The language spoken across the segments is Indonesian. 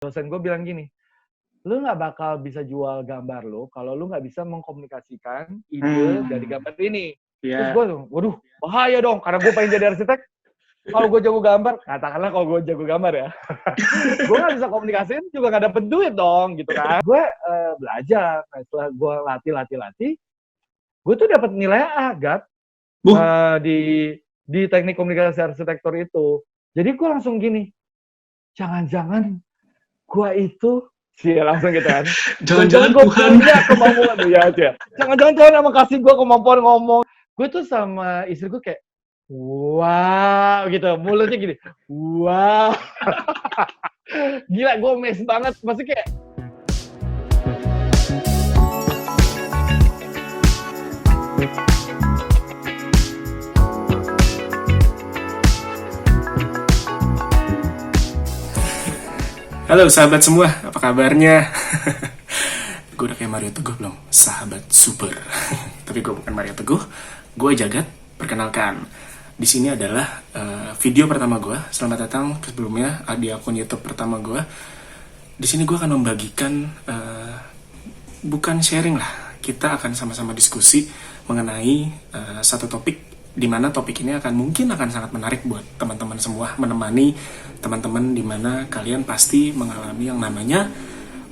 dosen gue bilang gini, lu nggak bakal bisa jual gambar lu kalau lu nggak bisa mengkomunikasikan ide dari gambar ini. Terus Iya. gue tuh, waduh, bahaya dong, karena gue pengen jadi arsitek. Kalau gue jago gambar, katakanlah kalau gue jago gambar ya, gue nggak bisa komunikasiin juga nggak dapet duit dong, gitu kan. Gue belajar, nah, setelah gue latih, gue tuh dapat nilai A, Gat, di teknik komunikasi arsitektur itu. Jadi gue langsung gini, jangan-jangan gue itu sih langsung gitu kan. Jangan-jangan gue Tuhan punya kemampuan ya aja. Jangan-jangan Tuhan emang kasih gue kemampuan ngomong. Gue tuh sama istri gue kayak, wow gitu, mulutnya gini, wow. Gila, gue amazed banget. Maksudnya kayak, Halo sahabat semua, apa kabarnya? Gue udah kayak Mario Teguh belum? Sahabat super. Tapi gue bukan Mario Teguh, gue Jagat. Perkenalkan, di sini adalah video pertama gue. Selamat datang sebelumnya di akun YouTube pertama gue. Di sini gue akan membagikan, bukan sharing lah. Kita akan sama-sama diskusi mengenai satu topik, di mana topik ini mungkin akan sangat menarik buat teman-teman semua, menemani teman-teman di mana kalian pasti mengalami yang namanya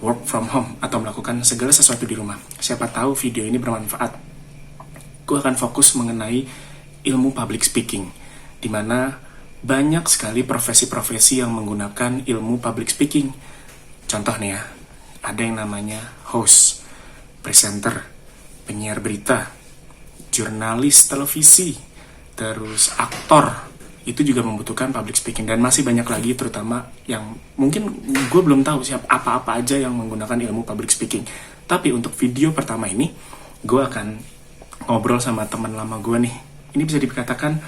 work from home atau melakukan segala sesuatu di rumah. Siapa tahu video ini bermanfaat. Gue akan fokus mengenai ilmu public speaking, di mana banyak sekali profesi-profesi yang menggunakan ilmu public speaking. Contoh nih ya, ada yang namanya host, presenter, penyiar berita, jurnalis televisi, terus aktor, itu juga membutuhkan public speaking, dan masih banyak lagi, terutama yang mungkin gue belum tahu siapa apa-apa aja yang menggunakan ilmu public speaking. Tapi untuk video pertama ini, gue akan ngobrol sama teman lama gue nih. Ini bisa dikatakan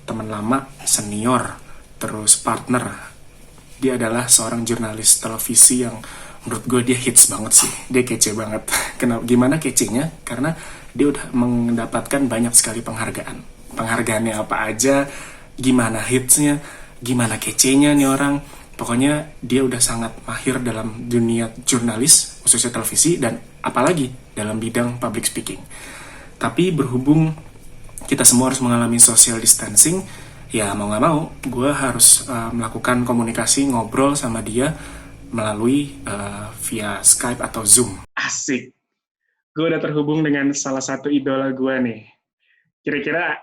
teman lama, senior, terus partner. Dia adalah seorang jurnalis televisi yang menurut gue dia hits banget sih. Dia kece banget. Gimana kecenya? Karena dia udah mendapatkan banyak sekali penghargaan. Penghargaannya apa aja, gimana hitsnya, gimana kecenya nih orang. Pokoknya dia udah sangat mahir dalam dunia jurnalis, khususnya televisi, dan apalagi dalam bidang public speaking. Tapi berhubung kita semua harus mengalami social distancing, ya mau gak mau, gue harus melakukan komunikasi, ngobrol sama dia melalui via Skype atau Zoom. Asik. Gue udah terhubung dengan salah satu idola gue nih. Kira-kira,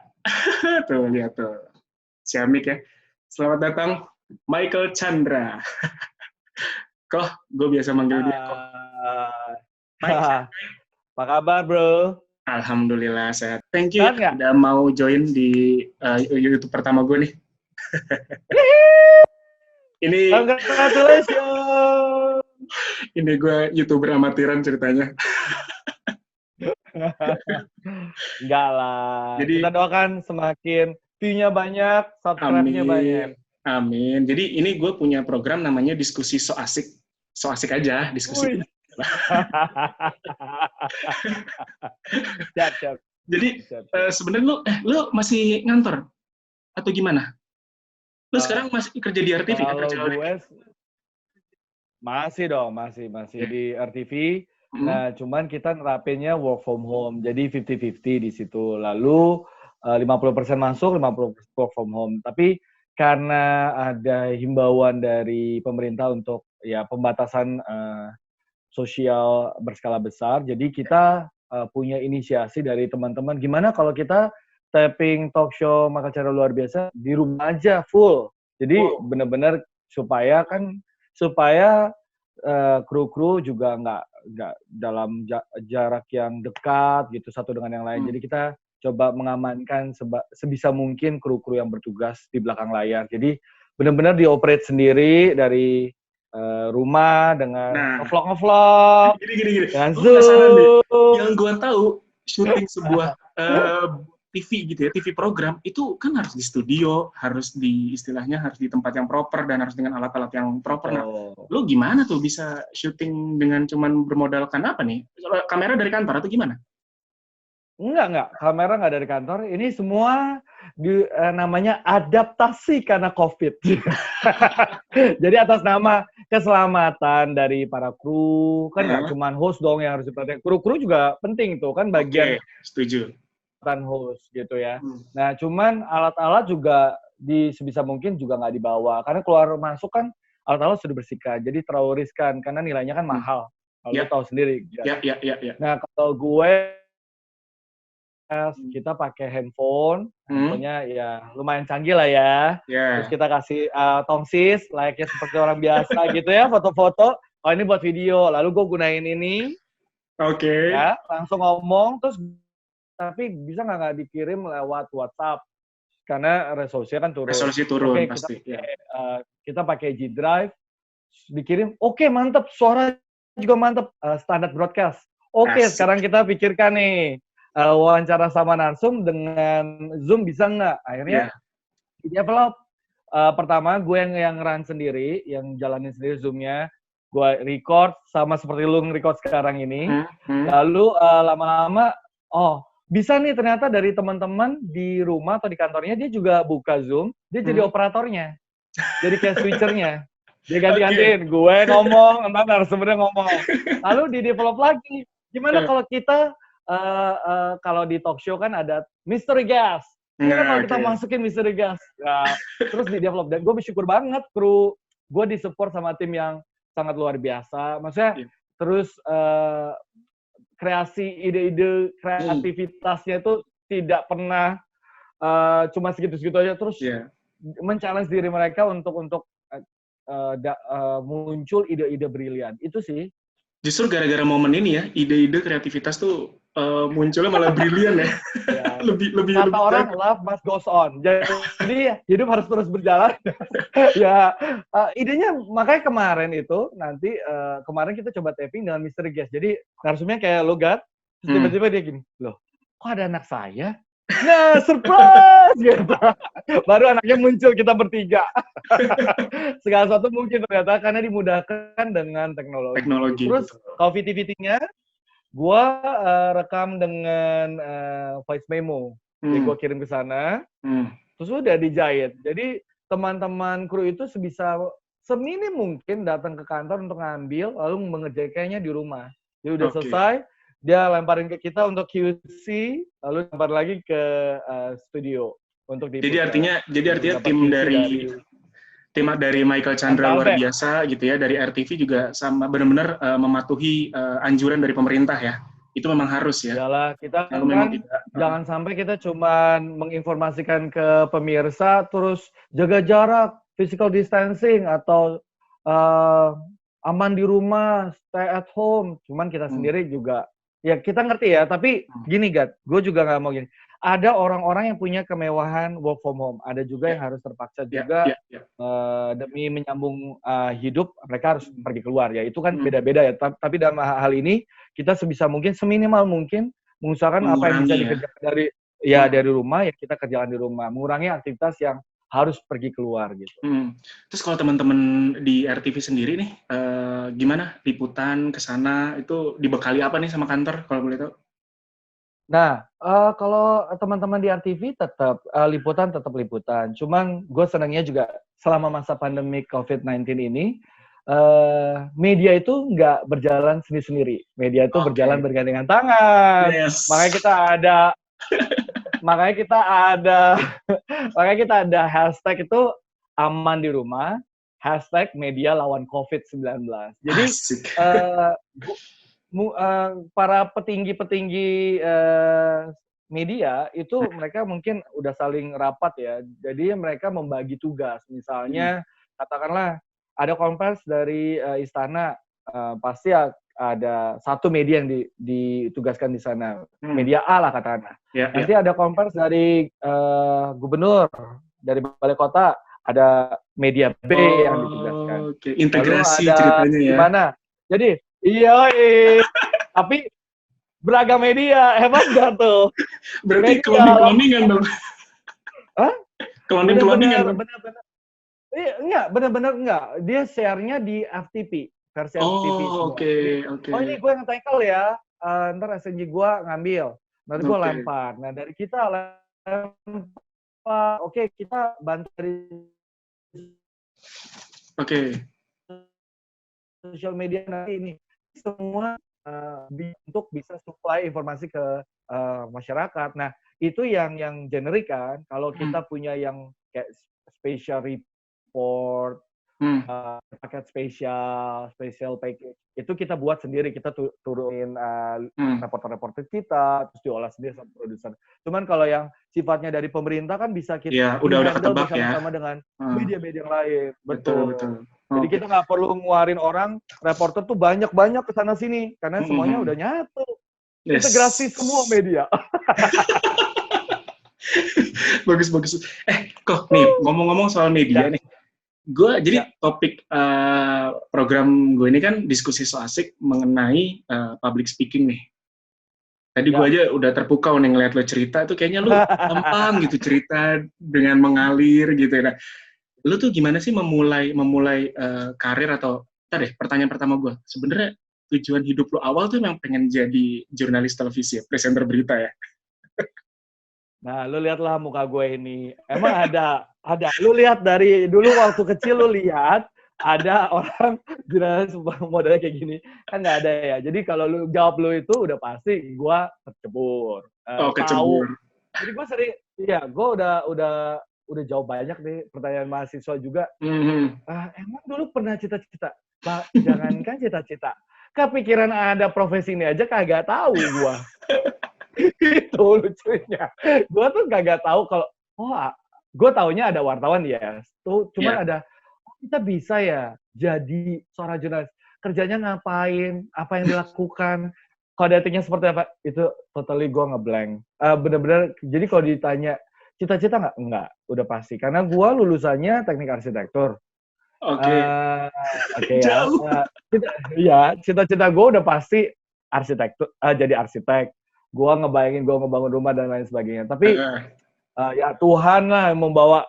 tuh lihat tuh. Ciamik ya. Selamat datang, Michael Chandra. Kok, gue biasa manggil dia kok. apa kabar bro? Alhamdulillah sehat. Thank you ya, udah mau join di YouTube pertama gue nih. Ini congratulations. Ini gue YouTuber amatiran ceritanya. Enggak lah. Jadi, kita doakan semakin view-nya banyak, subscribe-nya banyak. Amin. Jadi ini gue punya program namanya diskusi so asik. So asik aja diskusi. Siap. Jadi sebenarnya lu masih ngantor atau gimana? Lu sekarang masih kerja di RTV kan? Kalau gue masih dong, masih di RTV. Nah, cuman kita nerapinnya work from home. Jadi 50-50 di situ. Lalu 50% masuk, 50% work from home. Tapi karena ada himbauan dari pemerintah untuk ya pembatasan sosial berskala besar, jadi kita punya inisiasi dari teman-teman, gimana kalau kita taping talk show Maka Cara Luar Biasa di rumah aja full. Jadi benar-benar supaya kru-kru juga nggak dalam jarak yang dekat gitu satu dengan yang lain. Jadi kita coba mengamankan sebisa mungkin kru-kru yang bertugas di belakang layar. Jadi benar-benar dioperate sendiri dari rumah dengan ngevlog. Gini. Dengan Zoom. Yang gue tahu syuting sebuah TV gitu ya, TV program itu kan harus di studio, harus di istilahnya harus di tempat yang proper dan harus dengan alat-alat yang proper. Nah, lo gimana tuh bisa syuting dengan cuman bermodalkan apa nih? Kamera dari kantor atau gimana? Enggak. Kamera nggak dari kantor. Ini semua namanya adaptasi karena COVID. Jadi atas nama keselamatan dari para kru, kan nggak cuma host dong yang harus diperhatikan. Kru-kru juga penting tuh, kan bagian setuju. Host gitu ya. Nah, cuman alat-alat juga sebisa mungkin juga nggak dibawa. Karena keluar masuk kan alat-alat sudah bersihkan. Jadi terlalu riskan, karena nilainya kan mahal. Kalau tahu sendiri. Ya. Nah, kalau gue kita pakai handphone, handphonenya ya lumayan canggih lah ya. Terus kita kasih tongsis, layaknya seperti orang biasa gitu ya, foto-foto. Oh ini buat video, lalu gue gunain ini. Ya, langsung ngomong, terus tapi bisa nggak dikirim lewat WhatsApp? Karena resolusinya kan turun. Resolusi turun, Oke, pasti. Kita pakai G Drive, dikirim, oke mantep, suara juga mantep, standar broadcast. Oke, sekarang kita pikirkan nih, wawancara sama narsum dengan Zoom bisa nggak? Akhirnya di develop. Pertama gue yang run sendiri, yang jalanin sendiri Zoom-nya, gue record sama seperti lu nge-record sekarang ini. Lalu lama-lama, bisa nih ternyata dari teman-teman di rumah atau di kantornya dia juga buka Zoom, dia jadi operatornya, jadi kayak switchernya. Dia ganti-gantiin, gue ngomong, entar narasumbernya ngomong. Lalu di-develop lagi. Gimana kalau kita kalau di talk show kan ada mystery guest. Kan kalau kita masukin mystery guest. Nah, terus di-develop. Dan gue bersyukur banget kru gue di-support sama tim yang sangat luar biasa. Maksudnya terus kreasi, ide-ide, kreativitasnya itu tidak pernah cuma segitu-segitu aja. Terus men-challenge diri mereka untuk muncul ide-ide brilian. Itu sih. Justru gara-gara momen ini ya, ide-ide kreativitas tuh munculnya malah brilian ya. lebih kata orang love must goes on. Jadi hidup harus terus berjalan. Idenya makanya kemarin itu nanti kemarin kita coba taping dengan Mr. Guest. Jadi narsumnya kayak lo Gat, terus tiba-tiba dia gini, loh kok ada anak saya? Nah, surprise gitu. Baru anaknya muncul, kita bertiga. Segala sesuatu mungkin ternyata karena dimudahkan dengan teknologi. Terus kalau VT-VT-nya, gue rekam dengan voice memo. Jadi gue kirim ke sana, terus udah dijahit. Jadi teman-teman kru itu seminim mungkin datang ke kantor untuk ngambil, lalu mengerjakannya di rumah. Jadi udah selesai, dia lemparin ke kita untuk QC, lalu lempar lagi ke studio untuk Jadi artinya tim dari Michael Chandra luar biasa gitu ya, dari RTV juga sama benar-benar mematuhi anjuran dari pemerintah ya. Itu memang harus ya. Iyalah, kita kan jangan sampai kita cuma menginformasikan ke pemirsa terus jaga jarak, physical distancing atau aman di rumah, stay at home. Cuman kita sendiri juga ya kita ngerti ya, tapi gini Gat, gue juga nggak mau gini. Ada orang-orang yang punya kemewahan work from home, ada juga yang harus terpaksa juga demi menyambung hidup, mereka harus pergi keluar ya. Itu kan beda-beda ya. Tapi dalam hal ini kita sebisa mungkin, seminimal mungkin mengusahakan apa yang bisa dikerjakan dari rumah ya kita kerjakan di rumah, mengurangi aktivitas yang harus pergi keluar gitu. Terus kalau teman-teman di RTV sendiri nih, gimana liputan ke sana itu dibekali apa nih sama kantor kalau boleh tahu? Nah, kalau teman-teman di RTV tetap liputan. Cuman gue senangnya juga selama masa pandemi COVID-19 ini, media itu nggak berjalan sendiri-sendiri. Media itu berjalan bergandengan tangan. Makanya kita ada hashtag itu aman di rumah, hashtag media lawan COVID-19. Jadi para petinggi-petinggi media itu mereka mungkin udah saling rapat ya. Jadi mereka membagi tugas. Misalnya katakanlah ada konferensi dari istana, pasti ada satu media yang ditugaskan di sana. Media A lah katakanlah. Nanti ada konferensi dari gubernur, dari balai kota, ada media B yang ditugaskan. Integrasi ceritanya ya. Gimana? Jadi, tapi beragam media, hebat gak tuh? Berarti cloning-cloningan dong. Hah? Cloning-cloningan dong. Bener-bener enggak. Dia share-nya di FTP. Versi FTP semua. Oke. Oh ini gue yang tackle ya, ntar SNG gue ngambil. Nanti gue lempar. Nah dari kita lempar, oke kita bantu dari sosial media nanti ini semua untuk bisa supply informasi ke masyarakat. Nah itu yang generik kan. Kalau kita punya yang kayak special report, paket special package, itu kita buat sendiri, kita turunin reporter-reporter kita, terus diolah sendiri sama produser. Cuman kalau yang sifatnya dari pemerintah kan bisa kita udah handle ketebak bersama-sama ya dengan media-media yang lain. Betul. Jadi kita nggak perlu ngeluarin orang, reporter tuh banyak-banyak ke sana sini, karena semuanya udah nyatu. Integrasi semua media. Bagus. Kok nih ngomong-ngomong soal media nih, gue jadi topik program gue ini kan diskusi so asik mengenai public speaking nih. Tadi gue aja udah terpukau nih ngeliat lo cerita, tuh kayaknya lu gampang gitu cerita dengan mengalir gitu ya. Nah, lu tuh gimana sih memulai karir atau pertanyaan pertama gue, sebenarnya tujuan hidup lu awal tuh memang pengen jadi jurnalis televisi ya, presenter berita ya? Nah, lu lihatlah muka gue ini. Emang ada. Lu lihat dari dulu waktu kecil lu lihat ada orang jurnalis modelnya kayak gini. Kan nggak ada ya. Jadi kalau lu jawab lu itu udah pasti gue kecebur. Kecebur. Jadi gue sering, gue udah jawab banyak nih pertanyaan mahasiswa juga. Emang dulu pernah cita-cita? Jangankan cita-cita. Kepikiran ada profesi ini aja kagak tahu gue. Itu lucunya. Gue tuh kagak tahu kalau gue taunya ada wartawan ya. Cuman ada kita bisa ya jadi seorang jurnalis. Kerjanya ngapain? Apa yang dilakukan? Kodenya seperti apa? Itu totally gue ngeblank. Bener-bener. Jadi kalau ditanya cita-cita nggak? Enggak. Udah pasti. Karena gue lulusannya teknik arsitektur. Oke ya. Cita-cita gue udah pasti arsitektur. Jadi arsitek. Gue ngebayangin gue ngebangun rumah dan lain sebagainya. Tapi ya Tuhan lah yang membawa,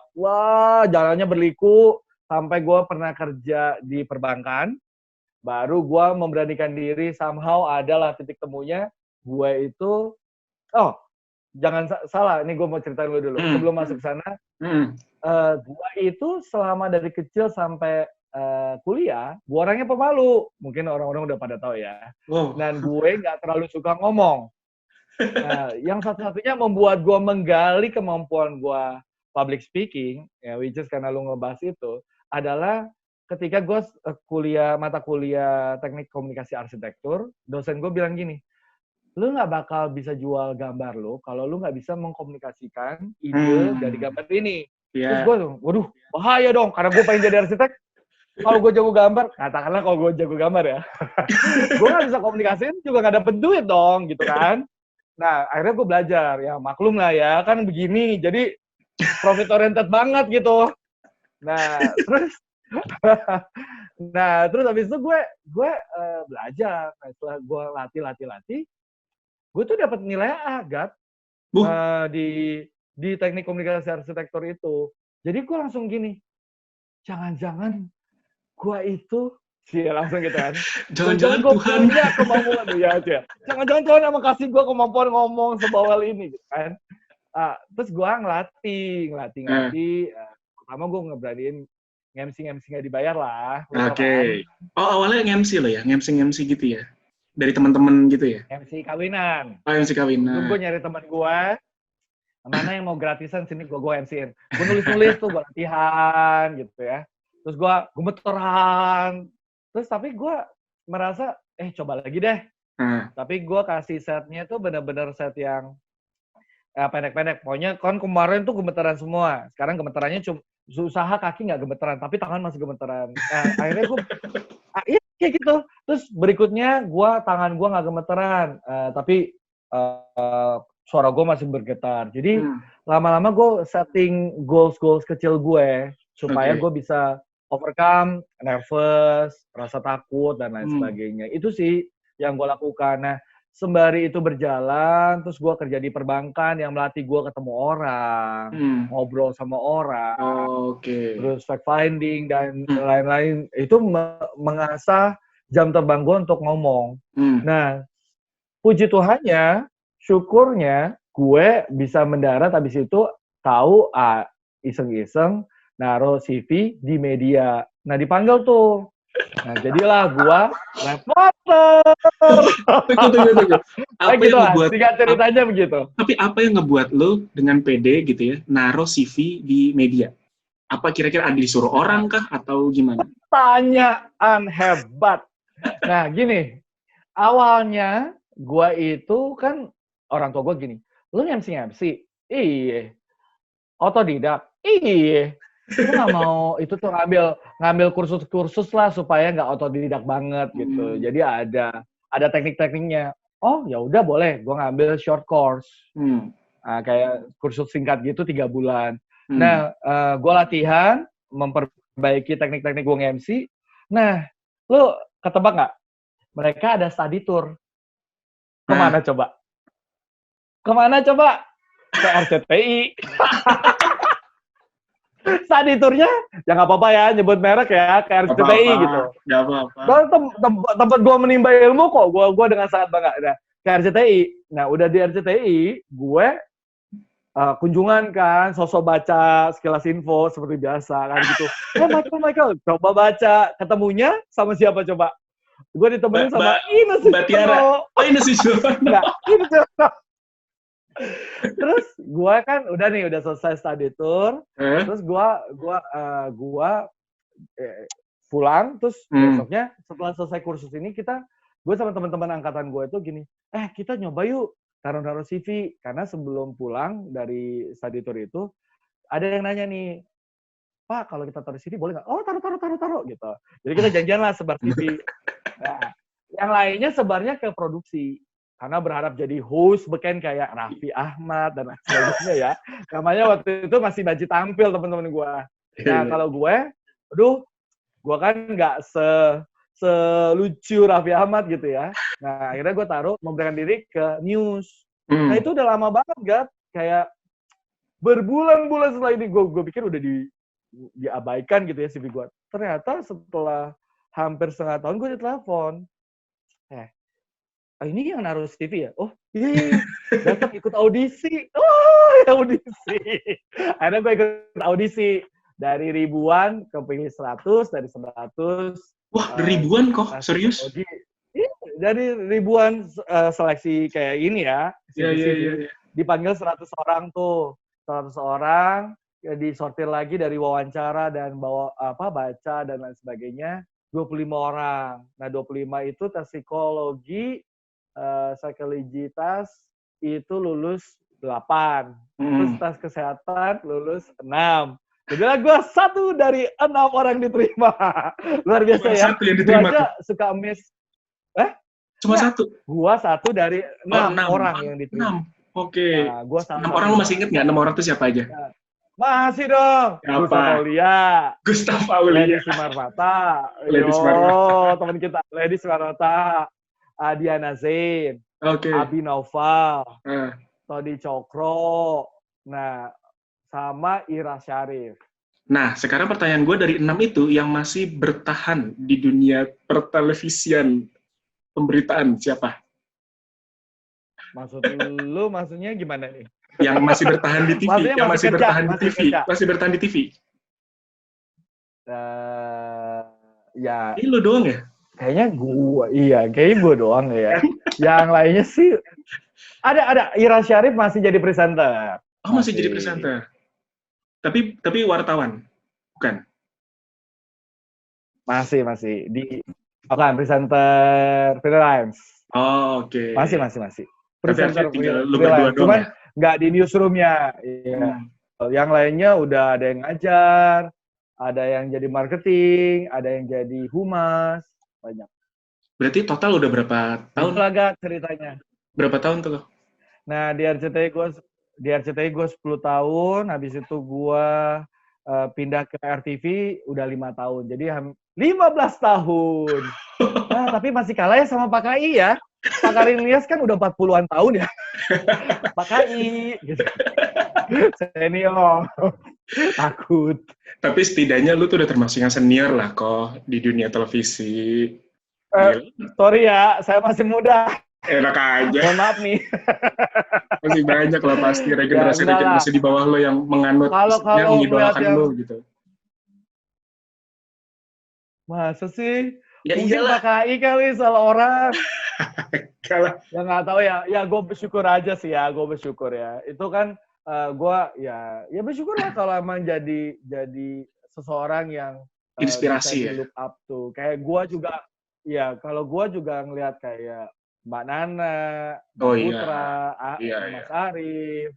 jalannya berliku sampai gue pernah kerja di perbankan. Baru gue memberanikan diri, somehow adalah titik temunya. Gue itu, jangan salah, ini gue mau ceritain lu dulu. Sebelum masuk sana, gue itu selama dari kecil sampai kuliah, gue orangnya pemalu. Mungkin orang-orang udah pada tahu ya. Dan gue nggak terlalu suka ngomong. Nah, yang satu-satunya membuat gue menggali kemampuan gue public speaking, ya, which is karena lu ngebahas itu, adalah ketika gue mata kuliah teknik komunikasi arsitektur, dosen gue bilang gini, lu nggak bakal bisa jual gambar lu kalau lu nggak bisa mengkomunikasikan ide dari gambar ini. Terus gue tuh, waduh, bahaya dong, karena gue pengen jadi arsitek. Kalau gue jago gambar, katakanlah kalau gue jago gambar ya, gue nggak bisa komunikasiin juga nggak dapet duit dong, gitu kan. Nah, akhirnya gue belajar. Ya, maklum lah ya, kan begini. Jadi, profit oriented banget gitu. Nah, terus habis itu gue belajar. Nah, setelah gue latih, gue tuh dapat nilai A, Gat. Di teknik komunikasi arsitektur itu. Jadi, gue langsung gini, jangan-jangan gue itu langsung gitu kan. Jangan-jangan gue Tuhan punya kemampuan ya. Jangan-jangan Tuhan emang kasih gue kemampuan ngomong sebawel ini gitu kan. Terus gue ngelatih. Pertama gue ngeberaniin nge-MC nggak dibayar lah. Oke. Awalnya nge-MC lo ya, nge-MC gitu ya. Dari teman-teman gitu ya. MC kawinan. MC kawinan. Gue nyari teman gue. Mana yang mau gratisan sini gue MC-in. Gue nulis tuh, gue latihan gitu ya. Terus gue gemeteran. Terus tapi gue merasa, coba lagi deh. Tapi gue kasih setnya tuh bener-bener set yang pendek-pendek. Pokoknya kan kemarin tuh gemeteran semua. Sekarang gemeterannya cuma usaha kaki nggak gemeteran, tapi tangan masih gemeteran. Akhirnya gue, kayak gitu. Terus berikutnya tangan gue nggak gemeteran, tapi suara gue masih bergetar. Jadi lama-lama gue setting goals kecil gue supaya gue bisa overcome nervous, rasa takut dan lain sebagainya. Itu sih yang gue lakukan. Nah, sembari itu berjalan, terus gue kerja di perbankan yang melatih gue ketemu orang, ngobrol sama orang, terus fact finding dan lain-lain. Itu mengasah jam terbang gue untuk ngomong. Nah, puji Tuhannya, syukurnya gue bisa mendarat habis itu tahu iseng-iseng naruh CV di media. Nah dipanggil tuh. Nah jadilah gue reporter. Tunggu. Apa gitu yang lah, ngebuat singkat ceritanya begitu. Tapi apa yang ngebuat lo dengan pede gitu ya, naruh CV di media? Apa kira-kira ada disuruh orang kah atau gimana? Pertanyaan hebat. Nah gini, awalnya gue itu kan orang tua gue gini, lu MC? Iya. Otodidak? Iya. Gue nggak mau itu tuh ngambil kursus-kursus lah supaya nggak otodidak banget gitu. Jadi ada teknik-tekniknya. Oh ya udah boleh, gue ngambil short course. Nah, kayak kursus singkat gitu 3 bulan. Nah, gue latihan memperbaiki teknik-teknik gue nge-MC. Nah, lu ketebak nggak? Mereka ada study tour. Kemana coba? Ke RCTI. Study tournya, ya nggak apa-apa ya, nyebut merek ya, ke RCTI gitu. Nggak apa-apa. Tempat gue menimba ilmu kok, gue dengan sangat bangga. Nah, ke RCTI. Nah, udah di RCTI, gue kunjungan kan, sosok baca sekilas info seperti biasa kan gitu. Michael, coba baca. Ketemunya sama siapa coba? Gue ditemenin sama Ines Mbak Tiara. Oh, Ines Enggak, Ines Terus gue kan udah selesai study tour. Terus gue pulang. Terus besoknya setelah selesai kursus ini gue sama teman-teman angkatan gue itu gini, kita nyoba yuk taruh CV, karena sebelum pulang dari study tour itu ada yang nanya nih, Pak kalau kita taruh CV boleh nggak? Oh taruh gitu. Jadi kita janjian lah sebar CV. Nah, yang lainnya sebarnya ke produksi karena berharap jadi host beken kayak Raffi Ahmad dan sebagainya ya. Namanya waktu itu masih baji tampil teman-teman gue. Nah kalau gue kan nggak selucu Raffi Ahmad gitu ya. Nah, akhirnya gue taruh memberikan diri ke news. Nah, itu udah lama banget, Gat. Kayak berbulan-bulan setelah ini gue pikir udah diabaikan gitu ya CV gue. Ternyata setelah hampir setengah tahun gue ditelepon. Ini yang naruh CV ya? Oh, iya. Datang ikut audisi. Oh, audisi. Akhirnya gue ikut audisi. Dari ribuan kepilih 100, dari 100. Wah, ribuan kok? Serius? Dari ribuan seleksi kayak ini ya. Iya. Dipanggil 100 orang tuh. 100 orang, ya disortir lagi dari wawancara dan baca dan lain sebagainya. 25 orang. Nah, 25 itu tes psikologi, psikologitas itu lulus 8. Terus tes kesehatan lulus 6. Jadilah gue 1 dari 6 orang diterima. Luar biasa ya. 1 yang diterima. Gue aja suka miss. Cuma 1? Gue 1 dari 6 orang yang diterima. 6. Oke. Nah, 6 orang lu masih inget nggak 6 orang itu siapa aja? Nah, masih dong. Gustaf Aulia. Lady Sumarmata. Teman kita. Lady Sumarmata. Diana Zain. Abi Naufal. Todi Cokro. Nah, sama Ira Syarif. Nah, sekarang pertanyaan gue dari 6 itu yang masih bertahan di dunia pertelevisian pemberitaan siapa? Maksudnya gimana nih? Yang masih bertahan di TV, masih bertahan di TV. Ya. Ini lu doang ya? Kayaknya gue doang ya. Yang lainnya sih ada Ira Syarif masih jadi presenter. Oh, masih jadi presenter. Tapi wartawan, bukan? Masih presenter freelance. Oh, oke. Masih. Presenter freelance. Cuman nggak di newsroomnya. Iya. Yang lainnya udah ada yang ngajar, ada yang jadi marketing, ada yang jadi humas, banyak. Berarti total udah berapa tahun? Agak ceritanya. Berapa tahun tuh? Nah, di RCTI gue 10 tahun, habis itu gue pindah ke RTV udah 5 tahun. Jadi 15 tahun. Nah, tapi masih kalah ya sama Pak KI ya. Pak Karin Ilyas kan udah 40-an tahun ya. Pak KI gitu. Senior. Takut. Tapi setidaknya lu tuh udah termasuk yang senior lah kok di dunia televisi. Sorry ya, saya masih muda. Enak aja. Mohon maaf nih. Masih banyak lah pasti Ya enggak lah. regenerasi-regenerasi di bawah lo yang menganut, istilahnya Kalau ngeliat mengidolakan yang lo gitu. masa sih? Ya Mungkin iyalah. Pak KI kali salah orang. Kalah. Ya nggak tahu ya. Ya gue bersyukur aja sih ya. Gue bersyukur ya. Itu kan gue ya bersyukur lah kalau emang jadi seseorang yang bisa Inspirasi di ya. look up tuh. Kayak gue juga ya kalau gue juga ngelihat kayak Mbak Nana, Bang Oh iya. Putra, Iya, iya. Mas Arif,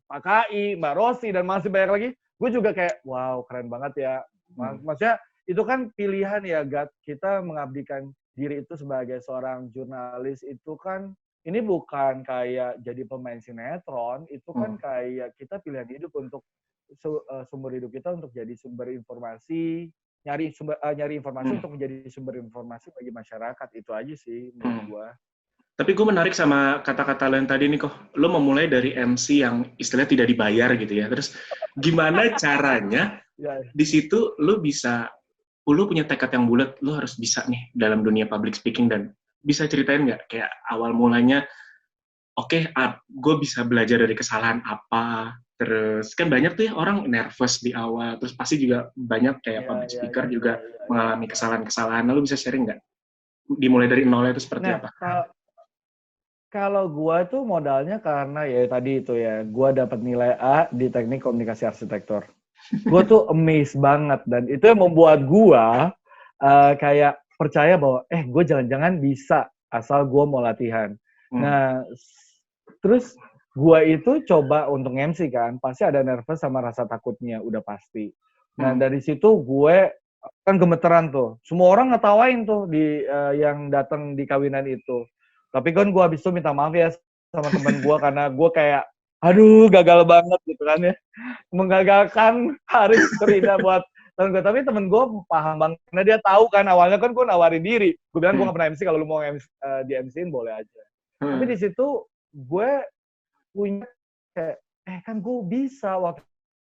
Pak KI, Mbak Rosi dan masih banyak lagi. Gue juga kayak wow keren banget ya. Maksudnya itu kan pilihan ya, Gat. Kita mengabdikan diri itu sebagai seorang jurnalis itu kan ini bukan kayak jadi pemain sinetron, itu kan kayak kita pilihan hidup untuk sumber hidup kita untuk jadi sumber informasi, nyari informasi untuk menjadi sumber informasi bagi masyarakat. Itu aja sih menurut gua. Tapi gue menarik sama kata-kata lo yang tadi nih, kok. Lo memulai dari MC yang istilahnya tidak dibayar gitu ya. Terus gimana caranya Ya, di situ lo bisa, lo punya tekad yang bulat, lo harus bisa nih dalam dunia public speaking, dan bisa ceritain nggak kayak awal mulanya, oke, gue bisa belajar dari kesalahan apa, terus kan banyak tuh ya orang nervous di awal, terus pasti juga banyak kayak public speaker juga mengalami kesalahan-kesalahan. Lo bisa sharing nggak? Dimulai dari nolnya itu seperti nah, apa? kalau gua tuh modalnya karena ya tadi itu ya, gua dapat nilai A di teknik komunikasi arsitektur. Gua tuh amazed banget dan itu yang membuat gua kayak percaya bahwa gua jangan-jangan bisa asal gua mau latihan. Nah, terus gua itu coba untuk MC kan, pasti ada nervous sama rasa takutnya, udah pasti. Nah, dari situ gue kan gemeteran tuh. Semua orang ngetawain tuh di yang datang di kawinan itu. Tapi kan gue habis itu minta maaf ya sama temen gue karena gue kayak, aduh gagal banget gitu kan ya. Menggagalkan hari terindah buat temen gue. Tapi temen gue paham banget. Karena dia tahu kan awalnya kan gue nawarin diri. Gue bilang gue gak pernah MC, kalau lu mau di MC-in boleh aja. Tapi di situ gue punya kayak, kan gue bisa waktu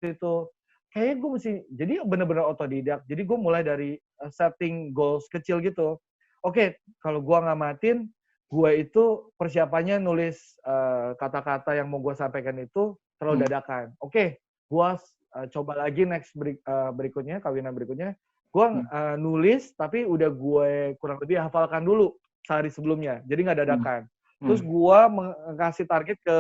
itu. Kayaknya gue mesti, jadi bener-bener otodidak. Jadi gue mulai dari setting goals kecil gitu. Oke, kalau gue ngamatin, gue itu persiapannya nulis kata-kata yang mau gue sampaikan itu terlalu dadakan. Oke, gue coba lagi next berikutnya, kawinan berikutnya, gue nulis tapi udah gue kurang lebih hafalkan dulu sehari sebelumnya, jadi nggak dadakan. Terus gue ngasih target ke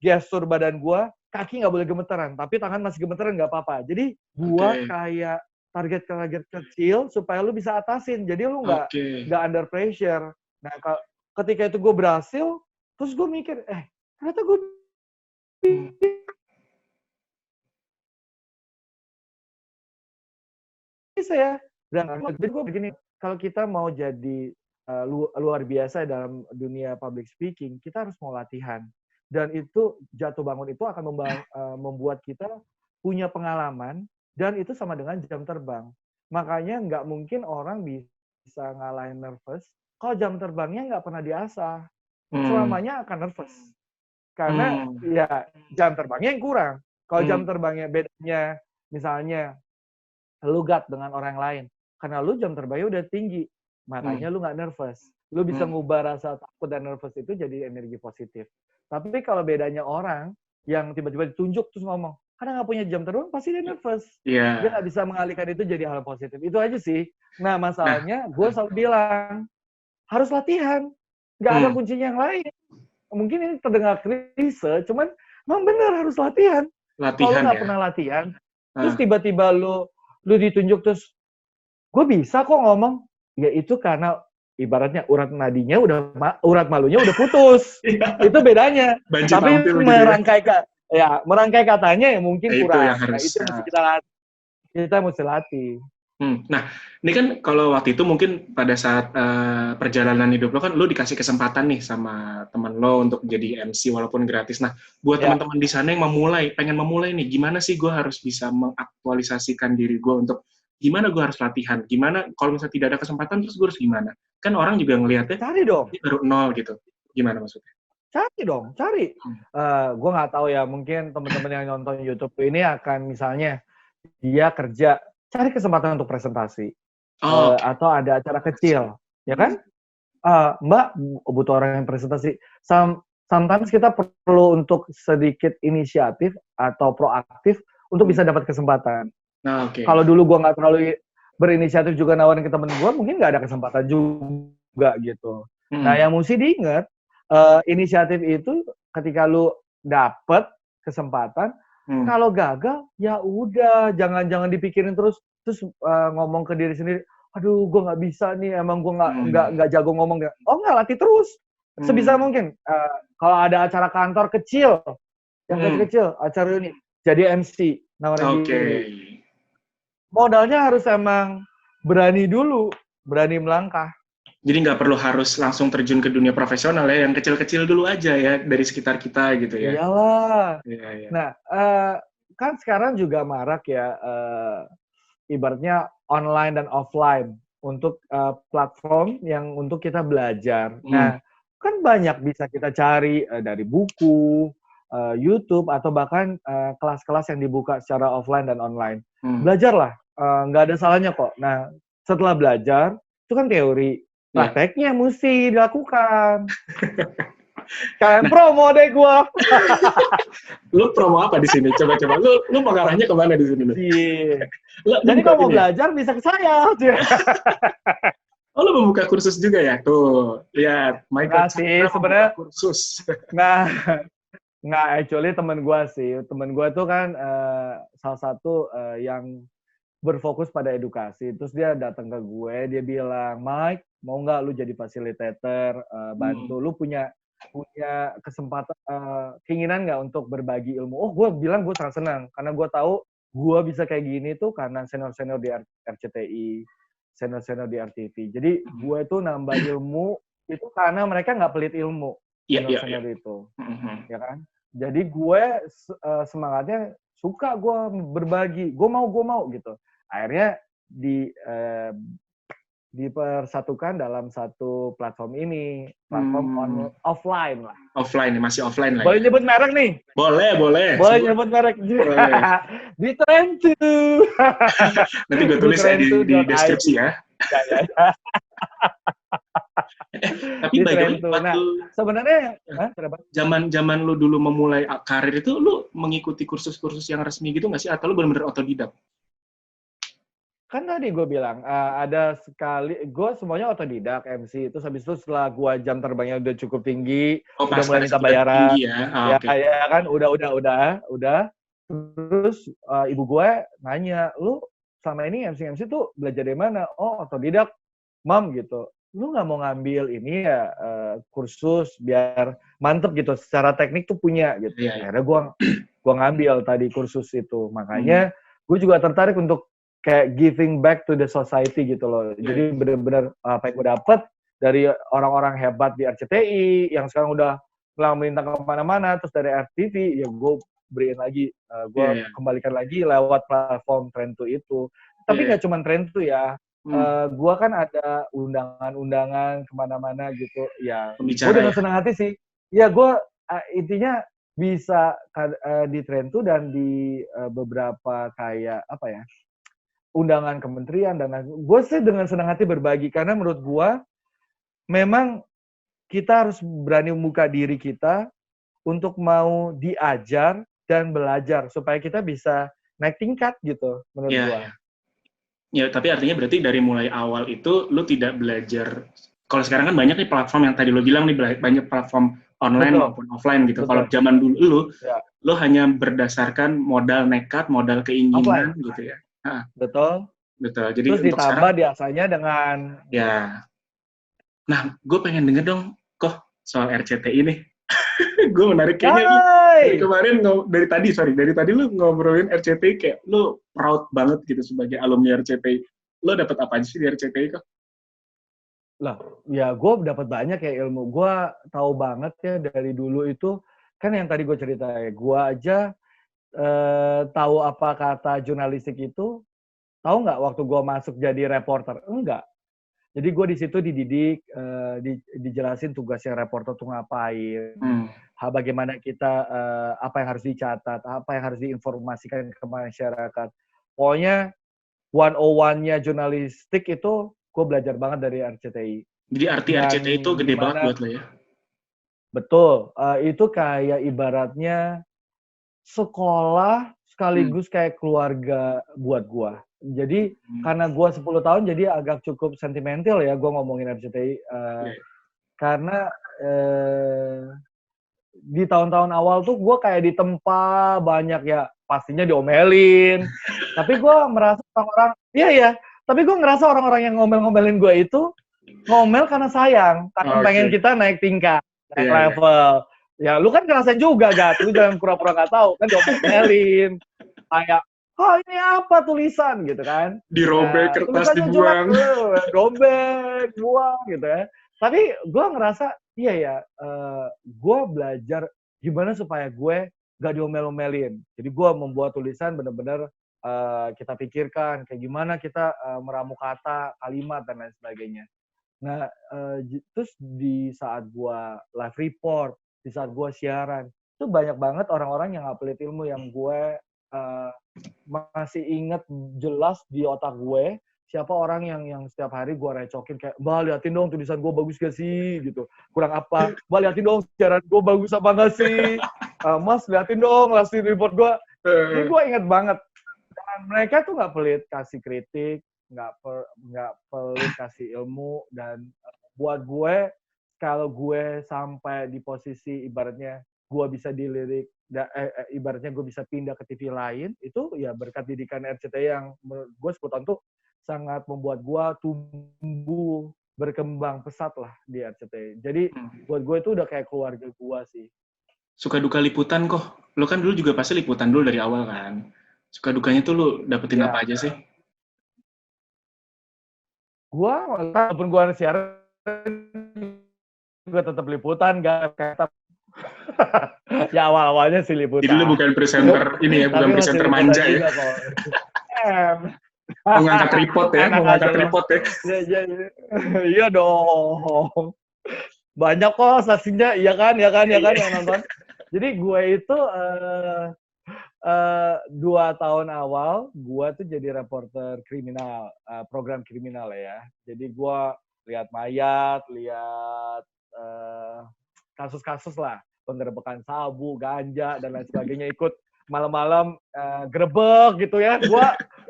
gestur badan gue, kaki nggak boleh gemeteran, tapi tangan masih gemeteran nggak apa-apa. Jadi gue kayak target kecil supaya lu bisa atasin. Jadi lu nggak under pressure. Nah, ketika itu gue berhasil, terus gue mikir, ternyata gue bisa ya. Dan jadi gue begini, kalau kita mau jadi luar biasa dalam dunia public speaking, kita harus mau latihan. Dan itu jatuh bangun itu akan membuat kita punya pengalaman, dan itu sama dengan jam terbang. Makanya nggak mungkin orang bisa ngalahin nervous kalau jam terbangnya nggak pernah diasah. Selamanya akan nervous. Karena ya jam terbangnya yang kurang. Kalau jam terbangnya bedanya, misalnya lu dengan orang lain, karena lu jam terbangnya udah tinggi, makanya lu nggak nervous. Lu bisa ngubah rasa takut dan nervous itu jadi energi positif. Tapi kalau bedanya orang yang tiba-tiba ditunjuk terus ngomong, karena nggak punya jam terbang, pasti dia nervous. Yeah. Dia nggak bisa mengalihkan itu jadi hal positif. Itu aja sih. Nah, masalahnya gue selalu bilang, harus latihan. Nggak ada kuncinya yang lain. Mungkin ini terdengar klise, cuman memang benar harus latihan. Kalau lu nggak pernah latihan, terus tiba-tiba lu ditunjuk terus, gue bisa kok ngomong, ya itu karena ibaratnya urat nadinya urat malunya udah putus. Itu bedanya. Tapi merangkai katanya yang mungkin kurang. Nah, itu mesti kita mesti latih. Nah, ini kan kalau waktu itu mungkin pada saat perjalanan hidup lo kan lo dikasih kesempatan nih sama teman lo untuk jadi MC walaupun gratis. Nah, buat teman-teman di sana yang pengen memulai nih, gimana sih gue harus bisa mengaktualisasikan diri gue untuk gimana gue harus latihan? Gimana kalau misalnya tidak ada kesempatan terus gue harus gimana? Kan orang juga ngelihatnya cari dong. Ini baru 0 gitu. Gimana maksudnya? Cari dong, cari. Gue nggak tahu ya, mungkin teman-teman yang nonton YouTube ini akan misalnya dia kerja, cari kesempatan untuk presentasi. Atau ada acara kecil, ya kan? Mbak butuh orang yang presentasi. Sometimes kita perlu untuk sedikit inisiatif atau proaktif untuk bisa dapat kesempatan. Nah, oke. Kalau dulu gue nggak terlalu berinisiatif juga nawarin ke temen gue, mungkin nggak ada kesempatan juga gitu. Nah, yang mesti diingat, inisiatif itu ketika lu dapet kesempatan, kalau gagal ya udah, jangan dipikirin terus ngomong ke diri sendiri, aduh gue nggak bisa nih, emang gue nggak jago ngomong. Oh nggak, latih terus sebisa mungkin. Kalau ada acara kantor kecil, yang kecil-kecil, acara ini jadi MC, nawarin diri. Modalnya harus emang berani dulu, berani melangkah. Jadi nggak perlu harus langsung terjun ke dunia profesional ya, yang kecil-kecil dulu aja ya, dari sekitar kita gitu ya. Iyalah. Ya. Nah, kan sekarang juga marak ya, ibaratnya online dan offline untuk platform yang untuk kita belajar. Nah, kan banyak bisa kita cari dari buku, YouTube, atau bahkan kelas-kelas yang dibuka secara offline dan online. Belajarlah, nggak ada salahnya kok. Nah, setelah belajar, itu kan teori. Prakteknya mesti dilakukan. Kalian promo deh gua. Lu promo apa di sini? Coba. Lu mengarahnya kemana di sini? Jadi kalau mau belajar bisa ke saya. Oh, lu membuka kursus juga ya? Tuh, lihat. Michael sih, sebenarnya kursus. Nggak, actually temen gue sih. Temen gue tuh kan salah satu yang berfokus pada edukasi. Terus dia datang ke gue, dia bilang, Mike, mau nggak lu jadi fasilitator, bantu. Lu punya kesempatan, keinginan nggak untuk berbagi ilmu? Oh, gue bilang gue sangat senang. Karena gue tahu gue bisa kayak gini tuh karena senior-senior di RCTI, senior-senior di RTV. Jadi gue tuh nambah ilmu itu karena mereka nggak pelit ilmu. Senior-senior itu. Ya kan? Jadi gue semangatnya suka gue berbagi. Gue mau gitu. Akhirnya dipersatukan dalam satu platform ini, platform offline lah. Offline, masih offline lah. Boleh nyebut merek nih? Boleh. Boleh nyebut merek. Di Trend2. Nanti gue tulis di deskripsi ya. Tapi by the way, waktu sebenarnya zaman lu dulu memulai karir itu, lu mengikuti kursus-kursus yang resmi gitu nggak sih? Atau lu benar-benar otodidak? Kan tadi gue bilang, ada sekali, gue semuanya otodidak, MC. Terus habis itu setelah gue jam terbangnya udah cukup tinggi, udah mulai minta bayaran. Tinggi ya? Ya kan, udah. Terus ibu gue nanya, lu selama ini MC tuh belajar dari mana? Oh, otodidak, Mam, gitu. Lu nggak mau ngambil ini ya, kursus biar mantep gitu, secara teknik tuh punya gitu. Akhirnya gue ngambil tadi kursus itu. Makanya gue juga tertarik untuk kayak giving back to the society gitu loh. Jadi benar-benar apa yang gue dapet dari orang-orang hebat di RCTI yang sekarang udah melintang kemana-mana, terus dari RTV ya gue beriin lagi, gue kembalikan lagi lewat platform Trend2 itu. Tapi nggak cuma Trend2 ya, gue kan ada undangan-undangan kemana-mana gitu. Ya, gue dengan senang hati sih. Ya gue intinya bisa di Trend2 dan di beberapa kayak apa ya, undangan kementerian dan gue sih dengan senang hati berbagi karena menurut gue memang kita harus berani membuka diri kita untuk mau diajar dan belajar supaya kita bisa naik tingkat gitu menurut gue. Ya, tapi artinya berarti dari mulai awal itu lu tidak belajar. Kalau sekarang kan banyak nih platform yang tadi lu bilang nih, banyak platform online maupun offline gitu. Kalau zaman dulu lu hanya berdasarkan modal nekat, modal keinginan offline. Gitu ya. Betul. Jadi terus ditambah biasanya dengan nah, gue pengen denger dong kok soal RCTI nih. Gue menarik kayaknya dari kemarin dari tadi lu ngobrolin RCTI kayak lu proud banget gitu sebagai alumni RCTI. Lu dapat apa sih di RCTI kok? Lah, ya gue dapat banyak ya ilmu. Gue tahu banget ya dari dulu itu kan yang tadi gue cerita ya. Gue aja tahu apa kata jurnalistik itu. Tahu nggak waktu gue masuk jadi reporter? Enggak. Jadi gue di situ dididik, dijelasin tugasnya reporter tuh ngapain, bagaimana kita, apa yang harus dicatat, apa yang harus diinformasikan ke masyarakat. Pokoknya 101-nya jurnalistik itu gue belajar banget dari RCTI. Jadi arti yang RCTI itu gede banget dimana buat lo ya? betul, itu kayak ibaratnya sekolah Hmm. sekaligus kayak keluarga buat gua. Jadi Hmm. karena gua 10 tahun jadi agak cukup sentimental ya gua ngomongin RCTI, Iya. karena di tahun-tahun awal tuh gua kayak ditempa banyak ya, pastinya diomelin. Tapi gua merasa orang-orang iya ya, tapi gua ngerasa orang-orang yang ngomel-ngomelin gua itu ngomel karena sayang, karena pengen Oke. kita naik tingkat, naik Iya, iya. level. Ya lu kan ngerasain juga, Gat. Lu jangan pura-pura nggak tahu. Kan diomelin, kayak, "Oh ini apa tulisan?" gitu kan. Dirobek, kertas Tulisannya jelek, dibuang. robek, buang gitu ya. Tapi gue ngerasa, iya ya, gue belajar gimana supaya gue gak diomel-omelin. Jadi gue membuat tulisan bener-bener kita pikirkan, kayak gimana kita meramu kata, kalimat, dan lain sebagainya. Nah, terus di saat gua live report, di saat gua siaran, itu banyak banget orang-orang yang nggak pelit ilmu yang gue uh, masih inget jelas di otak gue siapa orang yang setiap hari gue recokin kayak, "Mbak, liatin dong tulisan gue bagus gak sih?" gitu. "Kurang apa? Mbak, liatin dong siaran gue bagus apa gak sih? Mas, liatin dong live report gue." Ini gue inget banget. Dan mereka tuh nggak pelit kasih kritik, nggak pelit kasih ilmu, dan buat gue kalau gue sampai di posisi ibaratnya gue bisa dilirik, ibaratnya gue bisa pindah ke TV lain, itu ya berkat didikan RCTI yang menurut gue 10 tahun tuh sangat membuat gue tumbuh berkembang pesat lah di RCTI. Jadi buat gue itu udah kayak keluarga gue sih. Suka duka liputan kok. Lo kan dulu juga pasti liputan dulu dari awal kan. Suka dukanya tuh lo dapetin apa Ya, aja sih? gue walaupun gue siaran juga tetap liputan, gak kayak ya awal-awalnya sih Jadi lo liputan. bukan presenter ini ya, bukan Tapi masih presenter liputan manja ya. juga kok. Em. Mau ngangkat tripod ya, mau Enak aja ngangkat loh. tripod ya. Ya, ya, ya. Iya dong. Banyak kok saksinya, iya kan, ya kan, ya kan yang nonton. Jadi gue itu 2 tahun awal, gue tuh jadi reporter kriminal, program kriminal ya. Jadi gue lihat mayat, lihat kasus-kasus lah, penggerebekan sabu, ganja, dan lain sebagainya, ikut malam-malam grebek gitu ya. Gue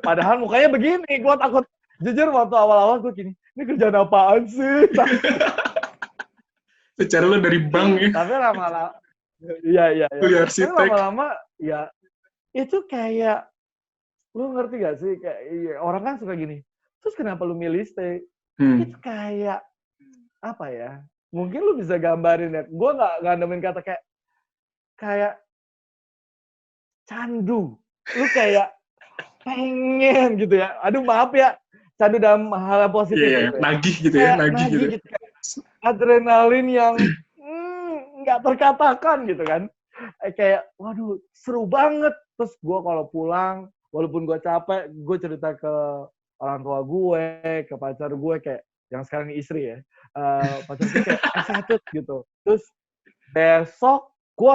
padahal mukanya begini, gue takut. Jujur waktu awal-awal gue gini, ini kerjaan apaan sih? Secara lo dari bank ya, Tapi lama-lama, iya. kuliah Tapi arsitek. lama-lama, ya itu kayak, lu ngerti gak sih? Kayak iya, orang kan suka gini, terus kenapa lu milih stay? Itu kayak, apa ya? Mungkin lu bisa gambarin ya. Gue nggak nemuin kata kayak candu. Lu kayak pengen gitu ya. Aduh maaf ya, candu dalam hal positif Iya, gitu ya. nagih gitu ya, Kayak nagih gitu. nagih gitu. Kayak adrenalin yang nggak terkatakan gitu kan. Kayak, waduh seru banget. Terus gue kalau pulang, walaupun gue capek, gue cerita ke orang tua gue, ke pacar gue, kayak yang sekarang istri ya. Pacar gue kayak excited gitu. Terus besok gue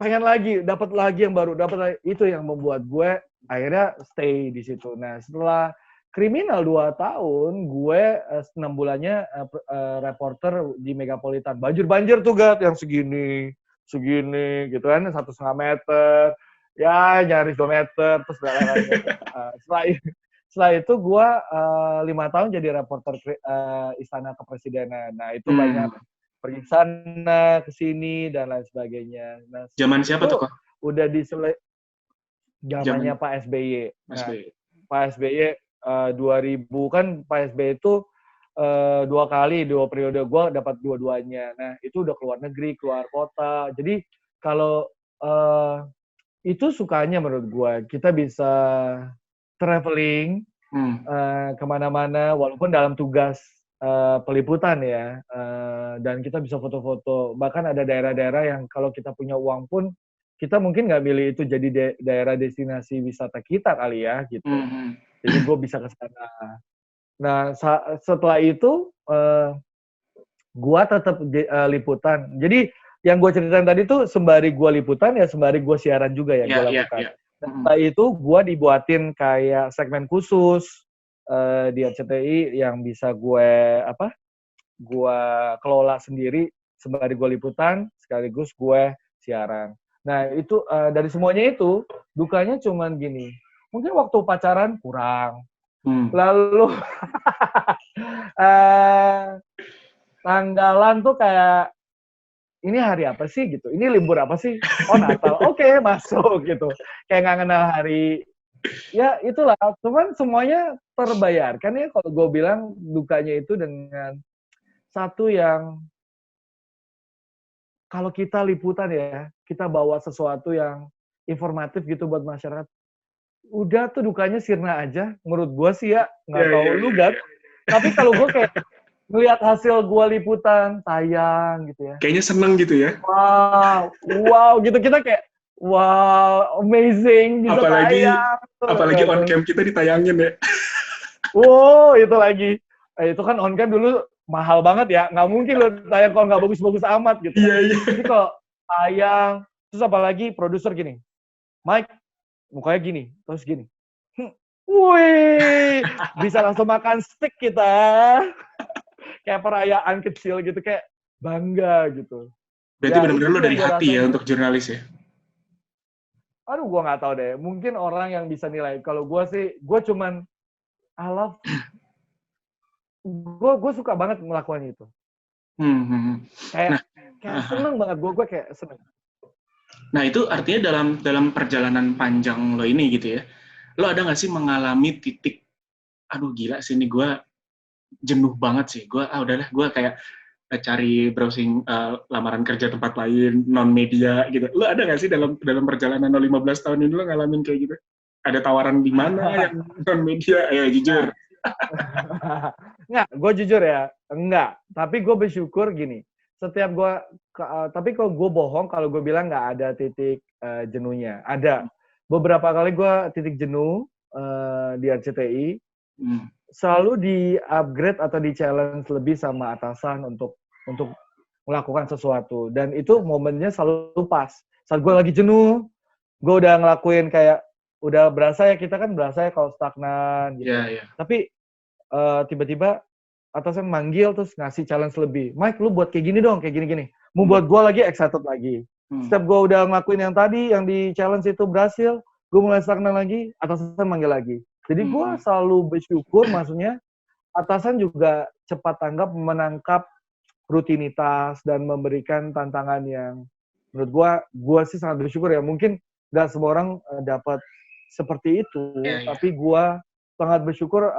pengen lagi, dapat lagi yang baru, dapat lagi. Itu yang membuat gue akhirnya stay di situ. Nah setelah kriminal 2 tahun, gue 6 bulannya reporter di Megapolitan. Banjir tuh Gat, yang segini gitu kan, 1,5 meter, ya nyaris 2 meter, terus lain-lainnya. Setelah itu gue 5 tahun jadi reporter Istana Kepresidenan. Nah itu banyak pergi sana ke sini dan lain sebagainya. Nah Zaman siapa itu tuh kok? udah zamannya Zaman Pak SBY. Mas Nah B. Pak SBY 2000 kan Pak SBY itu 2 kali, 2 periode gue dapat dua-duanya. Nah itu udah keluar negeri, keluar kota. Jadi kalau itu sukanya menurut gue, kita bisa traveling kemana-mana, walaupun dalam tugas peliputan ya, dan kita bisa foto-foto. Bahkan ada daerah-daerah yang kalau kita punya uang pun, kita mungkin nggak milih itu jadi daerah destinasi wisata kita kali ya, gitu. Jadi gue bisa ke sana. Nah, setelah itu, gue tetap liputan. Jadi, yang gue ceritain tadi tuh, sembari gue liputan, ya sembari gue siaran juga ya, gue lakukan. Nah, setelah itu, gue dibuatin kayak segmen khusus di RCTI yang bisa gue gue kelola sendiri sembari gue liputan sekaligus gue siaran. Nah itu dari semuanya itu dukanya cuman gini, mungkin waktu pacaran kurang, lalu tanggalan tuh kayak ini hari apa sih gitu, ini libur apa sih, oh Natal, oke, masuk gitu, kayak nggak kenal hari. Ya itulah, cuman semuanya terbayarkan ya kalau gue bilang dukanya itu dengan satu yang kalau kita liputan ya, kita bawa sesuatu yang informatif gitu buat masyarakat, udah tuh dukanya sirna aja, menurut gue sih ya, nggak tahu lu kan. Tapi kalau gue kayak ngeliat hasil gue liputan, tayang gitu ya. Kayaknya seneng gitu ya. Wow, gitu kita kayak, wow, amazing, bisa tayang. Apalagi on cam kita ditayangin ya. Wow, itu lagi. Itu kan on cam dulu mahal banget ya, nggak mungkin lo tayang kalau nggak bagus-bagus amat gitu. Iya. Jadi kalau tayang, terus apalagi produser gini, Mike, mukanya gini, terus gini. Wih, bisa langsung makan steak kita. Kayak perayaan kecil gitu, kayak bangga gitu. Berarti ya, benar-benar lo dari hati ya untuk jurnalis ya? Aduh, gue nggak tahu deh. Mungkin orang yang bisa nilai. Kalau gue sih, gue cuman gue suka banget melakukan itu. Kayak seneng banget. Gue kayak seneng. Nah itu artinya dalam perjalanan panjang lo ini gitu ya, lo ada nggak sih mengalami titik, aduh gila sih ini gue jenuh banget sih, gue udahlah gue kayak cari browsing lamaran kerja tempat lain, non-media gitu. Lo ada nggak sih dalam perjalanan lo 15 tahun ini lo ngalamin kayak gitu? Ada tawaran di mana yang non-media? Ayo jujur. Nggak, gue jujur ya, enggak. Tapi gue bersyukur gini, setiap gue, tapi kalau gue bohong kalau gue bilang nggak ada titik jenuhnya. Ada. Beberapa kali gue titik jenuh di RCTI, selalu di-upgrade atau di-challenge lebih sama atasan untuk melakukan sesuatu. Dan itu momennya selalu pas. Saat gue lagi jenuh, gue udah ngelakuin kayak, udah berasa ya, kita kan berasa ya kalau stagnan gitu. Yeah. Tapi tiba-tiba atasan manggil terus ngasih challenge lebih. Mike, lu buat kayak gini dong, kayak gini-gini. Membuat gue lagi excited lagi. Setiap gue udah ngelakuin yang tadi, yang di challenge itu berhasil, gue mulai stagnan lagi, atasan manggil lagi. Jadi gue selalu bersyukur, maksudnya atasan juga cepat tanggap menangkap rutinitas dan memberikan tantangan yang menurut gue sih sangat bersyukur ya. Mungkin gak semua orang dapat seperti itu, tapi gue sangat bersyukur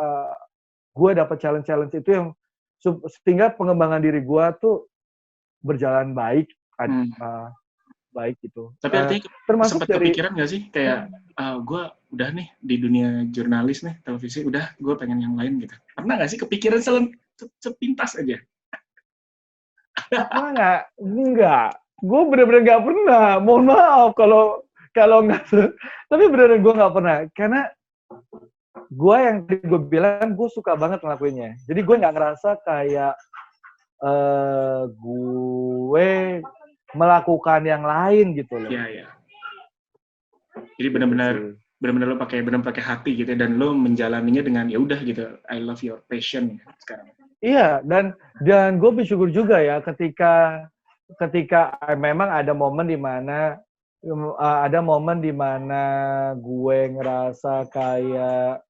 gue dapat challenge itu yang sehingga pengembangan diri gue tuh berjalan baik, baik gitu. Tapi artinya termasuk sempat kepikiran nggak sih kayak gue udah nih di dunia jurnalis nih televisi, udah gue pengen yang lain gitu. Pernah nggak sih kepikiran sepintas aja? Enggak. Gue bener-bener nggak pernah. Mohon maaf kalau nggak. Tapi bener-bener gue nggak pernah. Karena gue yang tadi gue bilang, gue suka banget ngelakuinnya. Jadi gue nggak ngerasa kayak gue melakukan yang lain gitu loh. Iya. Jadi benar-benar lo pakai hati gitu dan lo menjalaninya dengan ya udah gitu. I love your passion sekarang. Iya, dan gue bersyukur juga ya ketika memang ada momen di mana gue ngerasa kayak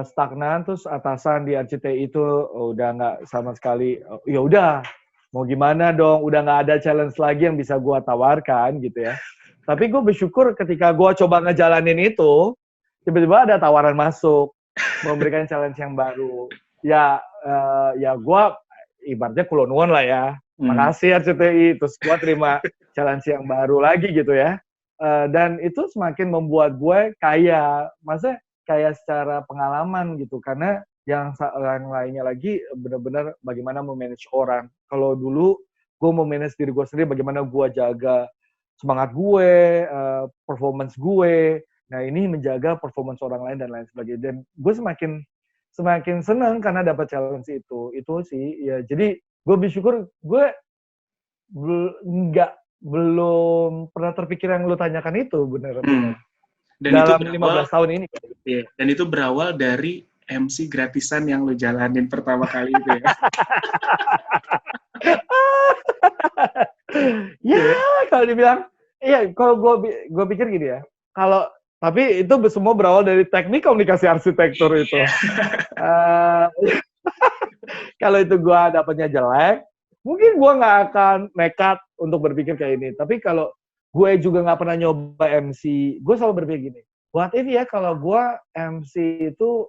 stagnan, terus atasan di RCTI itu udah nggak sama sekali, ya udah mau gimana dong, udah nggak ada challenge lagi yang bisa gue tawarkan gitu ya. Tapi gue bersyukur ketika gue coba ngejalanin itu, tiba-tiba ada tawaran masuk memberikan challenge yang baru. Ya gue ibaratnya kulonuan lah ya. Makasih RCTI, terus gue terima challenge yang baru lagi gitu ya. Dan itu semakin membuat gue maksudnya kayak secara pengalaman gitu. Karena yang lainnya lagi benar-benar bagaimana memanage orang. Kalau dulu gue memanage diri gue sendiri, bagaimana gue jaga semangat gue, performance gue. Nah ini menjaga performance orang lain dan lain sebagainya. Dan gue semakin senang karena dapat challenge itu sih ya. Jadi gue bersyukur, gue belum pernah terpikir yang lu tanyakan itu bener. Dan dalam itu berawal, 15 tahun ini. Iya, dan itu berawal dari MC gratisan yang lo jalanin pertama kali itu ya? Ya, kalau dibilang, iya, kalau gue pikir gini ya, tapi itu semua berawal dari teknik komunikasi arsitektur itu. Kalau itu gue dapetnya jelek, mungkin gue nggak akan nekat untuk berpikir kayak ini. Tapi kalau gue juga nggak pernah nyoba MC, gue selalu berpikir gini, what if ya kalau gue MC itu,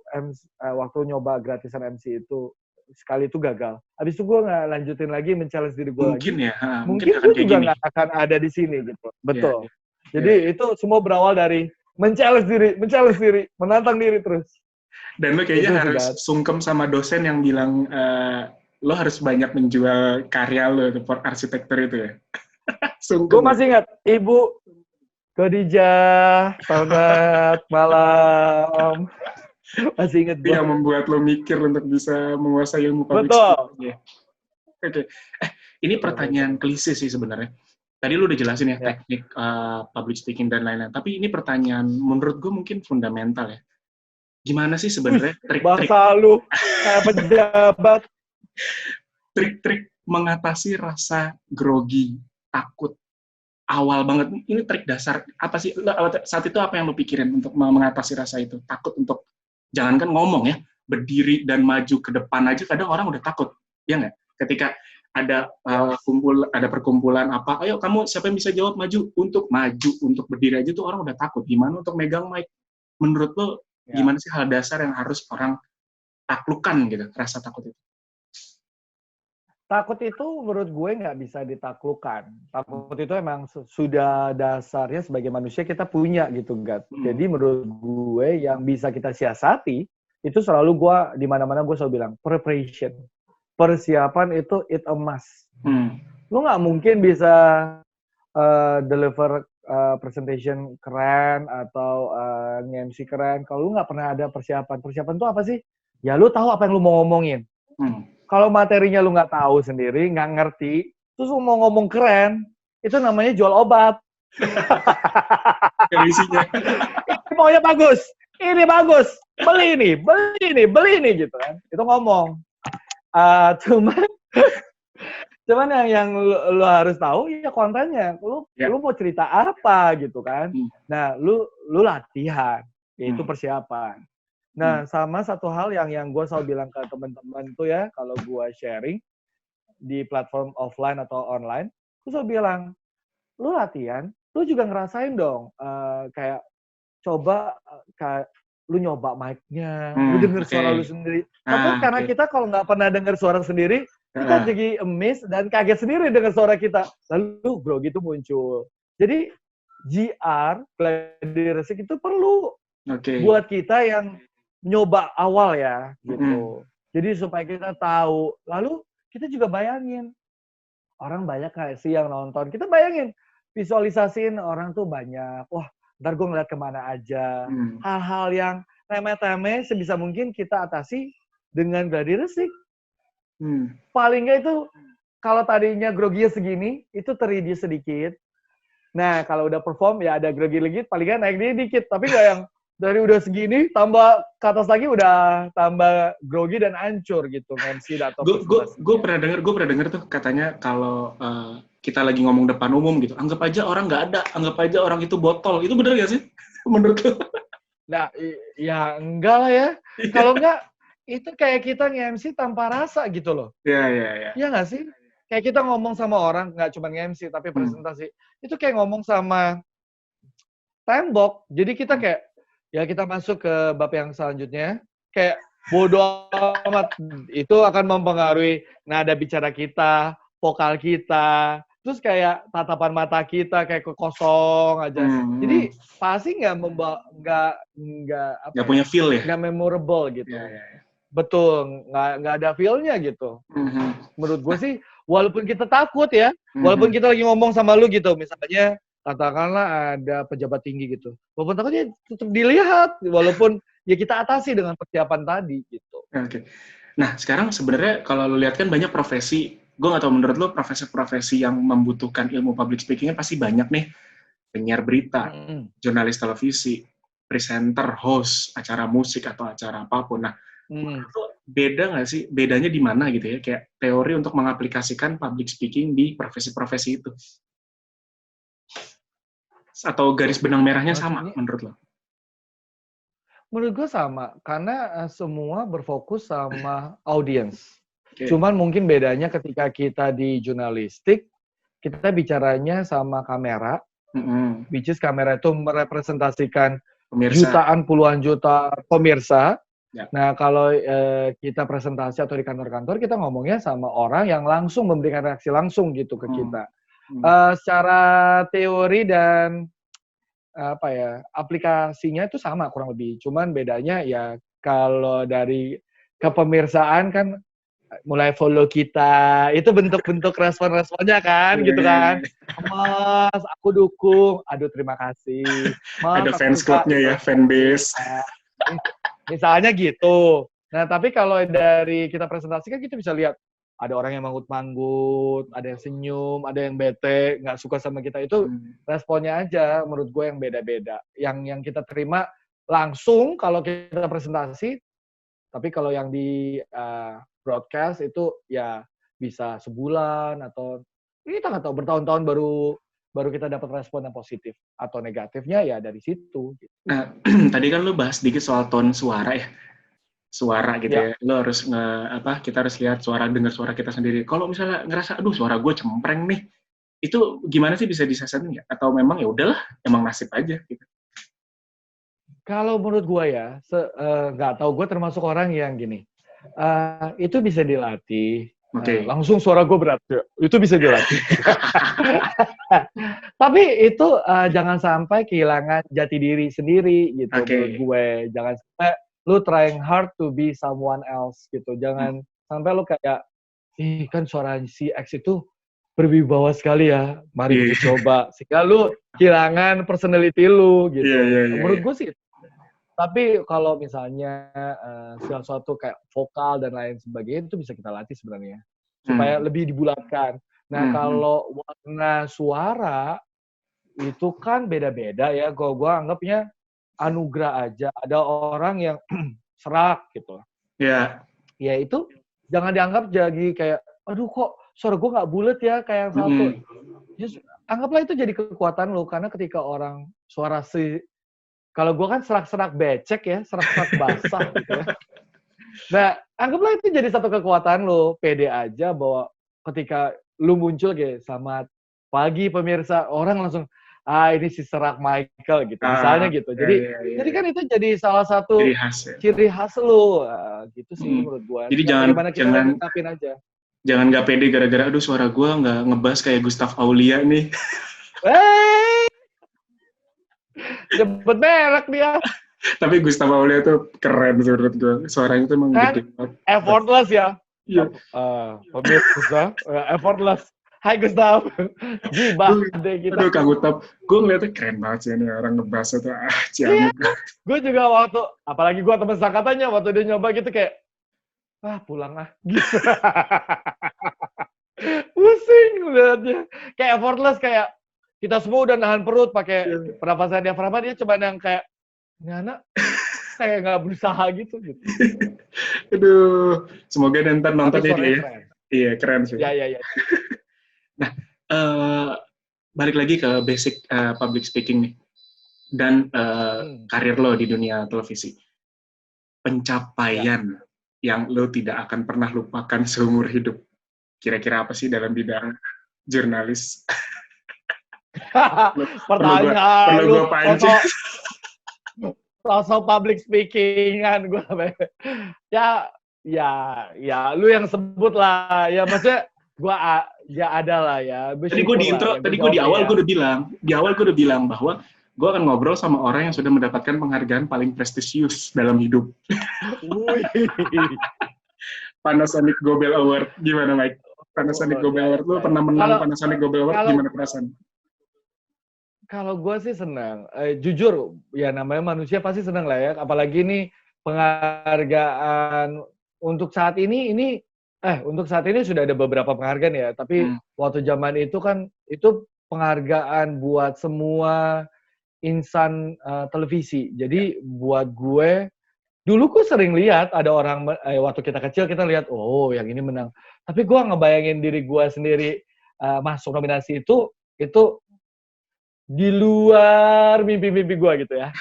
waktu nyoba gratisan MC itu, sekali itu gagal. Habis itu gue nggak lanjutin lagi, men-challenge diri gue lagi. Mungkin ya, Mungkin gue juga nggak akan ada di sini gitu. Betul. Jadi itu semua berawal dari men-challenge diri, menantang diri terus. Dan lo kayaknya harus sungkem sama dosen yang bilang, lo harus banyak menjual karya lo itu for arsitektur itu ya. Gue masih ingat, Ibu Khadijah, selamat malam. Masih ingat gue. Yang membuat lo mikir untuk bisa menguasai ilmu public speaking. Oke. Ini pertanyaan klise sih sebenarnya. Tadi lo udah jelasin ya, teknik public speaking dan lain-lain. Tapi ini pertanyaan menurut gue mungkin fundamental ya. Gimana sih sebenarnya trik-trik bahasa lu kayak pejabat, trik-trik mengatasi rasa grogi, takut awal banget? Ini trik dasar apa sih saat itu, apa yang lo pikirin untuk mengatasi rasa itu? Takut untuk, jangankan ngomong ya, berdiri dan maju ke depan aja kadang orang udah takut, ya nggak? Ketika ada perkumpulan apa, ayo kamu siapa yang bisa jawab, maju, untuk berdiri aja tuh orang udah takut. Gimana untuk megang mic? Menurut lo gimana sih hal dasar yang harus orang taklukkan gitu, rasa takut itu? Takut itu menurut gue nggak bisa ditaklukkan. Takut itu emang sudah dasarnya sebagai manusia kita punya gitu, Gat. Jadi menurut gue yang bisa kita siasati, itu selalu gue, di mana-mana gue selalu bilang, preparation. Persiapan itu it a must. Lu nggak mungkin bisa deliver presentation keren atau nge-MC keren kalau lu nggak pernah ada persiapan. Persiapan itu apa sih? Ya lu tahu apa yang lu mau ngomongin. Kalau materinya lu nggak tahu sendiri, nggak ngerti, terus lu mau ngomong keren, itu namanya jual obat. Isinya. Ini maunya bagus, ini bagus, beli ini gitu kan. Itu ngomong. Cuman yang lu harus tahu ya kontennya. Lu mau cerita apa gitu kan. Nah, lu latihan, yaitu persiapan. Nah, sama satu hal yang gue selalu bilang ke teman-teman tuh ya, kalau gue sharing di platform offline atau online, gue selalu bilang, lu latihan, lu juga ngerasain dong, kayak coba lu nyoba mic-nya, lu denger suara lu sendiri. Tapi karena kita kalau nggak pernah denger suara sendiri, kita jadi amazed dan kaget sendiri dengan suara kita. Lalu grogi itu muncul. Jadi GR, gladi resik itu perlu buat kita yang nyoba awal ya, gitu. Jadi supaya kita tahu. Lalu kita juga bayangin, orang banyak nggak sih yang nonton? Kita bayangin, visualisasiin orang tuh banyak. Wah, ntar gue ngeliat kemana aja. Hal-hal yang remeh-temeh sebisa mungkin kita atasi dengan gladi resik. Paling nggak itu, kalau tadinya groginya segini, itu ter-reduce sedikit. Nah, kalau udah perform, ya ada grogi lagi, paling nggak naik dikit. Tapi nggak yang dari udah segini, tambah ke atas lagi, udah tambah grogi dan hancur gitu. MC atau gue pernah denger tuh katanya kalau kita lagi ngomong depan umum gitu, anggap aja orang nggak ada, anggap aja orang itu botol. Itu bener nggak sih? Menurut lo? Nah, ya enggak lah ya. Kalau enggak, itu kayak kita nge-MC tanpa rasa gitu loh. Iya. Iya nggak sih? Kayak kita ngomong sama orang, nggak cuma nge-MC, tapi presentasi. Itu kayak ngomong sama tembok. Jadi kita kayak, ya kita masuk ke bab yang selanjutnya, kayak bodoh amat. Itu akan mempengaruhi nada bicara kita, vokal kita, terus kayak tatapan mata kita kayak kosong aja. Jadi pasti nggak punya feel ya? Nggak memorable gitu. Yeah. Betul, nggak ada feel-nya gitu. Menurut gue sih, walaupun kita takut ya, walaupun kita lagi ngomong sama lu gitu, misalnya katakanlah ada pejabat tinggi gitu, walaupun takutnya tetap dilihat, walaupun ya kita atasi dengan persiapan tadi gitu. Oke. Nah, sekarang sebenarnya kalau lu lihat kan banyak profesi, gue nggak tahu menurut lu profesi-profesi yang membutuhkan ilmu public speaking-nya pasti banyak nih. Penyiar berita, jurnalis televisi, presenter, host, acara musik atau acara apapun. Nah, Beda nggak sih? Bedanya di mana gitu ya? Kayak teori untuk mengaplikasikan public speaking di profesi-profesi itu. Atau garis benang merahnya sama menurut lo? Menurut gue sama, karena semua berfokus sama audiens. Cuman mungkin bedanya ketika kita di jurnalistik, kita bicaranya sama kamera, which is kamera itu merepresentasikan jutaan, puluhan juta pemirsa. Ya. Nah, kalau kita presentasi atau di kantor-kantor, kita ngomongnya sama orang yang langsung memberikan reaksi langsung gitu ke kita. Secara teori dan aplikasinya itu sama kurang lebih. Cuman bedanya ya kalau dari kepemirsaan kan mulai follow kita, itu bentuk-bentuk respon-responnya kan, gitu kan. Mas, aku dukung. Aduh, terima kasih. Mas, ada fans clubnya ya, fanbase. Misalnya gitu. Nah, tapi kalau dari kita presentasi kan kita bisa lihat ada orang yang manggut-manggut, ada yang senyum, ada yang bete, nggak suka sama kita. Itu responnya aja menurut gue yang beda-beda. Yang kita terima langsung kalau kita presentasi, tapi kalau yang di broadcast itu ya bisa sebulan atau kita nggak tahu bertahun-tahun baru kita dapat respon yang positif atau negatifnya ya dari situ. Nah, tadi kan lu bahas sedikit soal tone suara ya. Suara gitu ya. Lo harus kita harus lihat dengar suara kita sendiri. Kalau misalnya ngerasa aduh suara gue cempreng nih, itu gimana sih, bisa disesatin nggak? Atau memang ya udahlah, emang nasib aja gitu? Kalau menurut gue ya, nggak tahu, gue termasuk orang yang gini, itu bisa dilatih. Langsung suara gue berat, itu bisa dilatih. Tapi itu jangan sampai kehilangan jati diri sendiri gitu. Menurut gue, jangan sampai lu trying hard to be someone else gitu. Jangan sampai lu kayak, kan suara si X itu berwibawa sekali ya, mari kita coba. Sehingga lu kehilangan personality lu gitu. Menurut gue sih. Tapi kalau misalnya sesuatu kayak vokal dan lain sebagainya, itu bisa kita latih sebenarnya. Supaya lebih dibulatkan. Nah, kalau warna suara, itu kan beda-beda ya. Kalau gue anggapnya anugerah aja. Ada orang yang serak gitu. Iya. Ya itu jangan dianggap jadi kayak, aduh kok suara gue nggak bulat ya kayak yang satu. Just, anggaplah itu jadi kekuatan lo. Karena ketika orang suara kalau gue kan serak-serak becek ya, serak-serak basah gitu ya. Nah, anggaplah itu jadi satu kekuatan lo. Pede aja bahwa ketika lu muncul kayak, selamat pagi pemirsa, orang langsung, ini si serak Michael gitu, misalnya gitu. Jadi kan itu jadi salah satu ciri khas lo, gitu sih menurut gue. Jadi jangan nggak pede gara-gara, aduh suara gue nggak ngebas kayak Gustaf Aulia nih. Sebut merek dia. Tapi Gustaf Aulia tuh keren menurut gue. Suaranya tuh emang gede banget. Effortless ya. Iya. Pemirsa, effortless. Hai Gustaf. Gibah deh kita. Aduh Kak Gustaf, gue ngeliatnya keren banget sih ini orang ngebahas itu. Ciamuk. Gue juga waktu, apalagi gue temen sangkatannya, waktu dia nyoba gitu kayak, pulang gitu. Pusing liatnya. Kayak effortless, kayak kita semua udah nahan perut pakai pernapasan diafragma, dia cuma yang kayak, ini anak kayak nggak berusaha gitu. Aduh, semoga ntar nonton dia ya. Iya, keren sih. Iya. Nah, balik lagi ke basic public speaking nih. Dan karir lo di dunia televisi. Pencapaian yang lo tidak akan pernah lupakan seumur hidup. Kira-kira apa sih dalam bidang jurnalis? Pertanyaan perlu gue pancing. Sosok public speaking kan gue. Ya lu yang sebut lah. Ya maksudnya gue ada lah ya. Tadi gue di intro, tadi gue di awal gue udah bilang bahwa gue akan ngobrol sama orang yang sudah mendapatkan penghargaan paling prestisius dalam hidup. Panasonic Gobel Award, gimana Mike? Panasonic Gobel Award, lu pernah menang Panasonic Gobel Award, gimana perasaan? Kalau gue sih senang. Jujur, ya namanya manusia pasti senang lah ya. Apalagi nih penghargaan untuk saat ini untuk saat ini sudah ada beberapa penghargaan ya. Tapi waktu zaman itu kan, itu penghargaan buat semua insan televisi. Jadi buat gue, dulu gue sering lihat ada orang waktu kita kecil kita lihat oh yang ini menang. Tapi gue ngebayangin diri gue sendiri masuk nominasi itu di luar mimpi-mimpi gue gitu ya.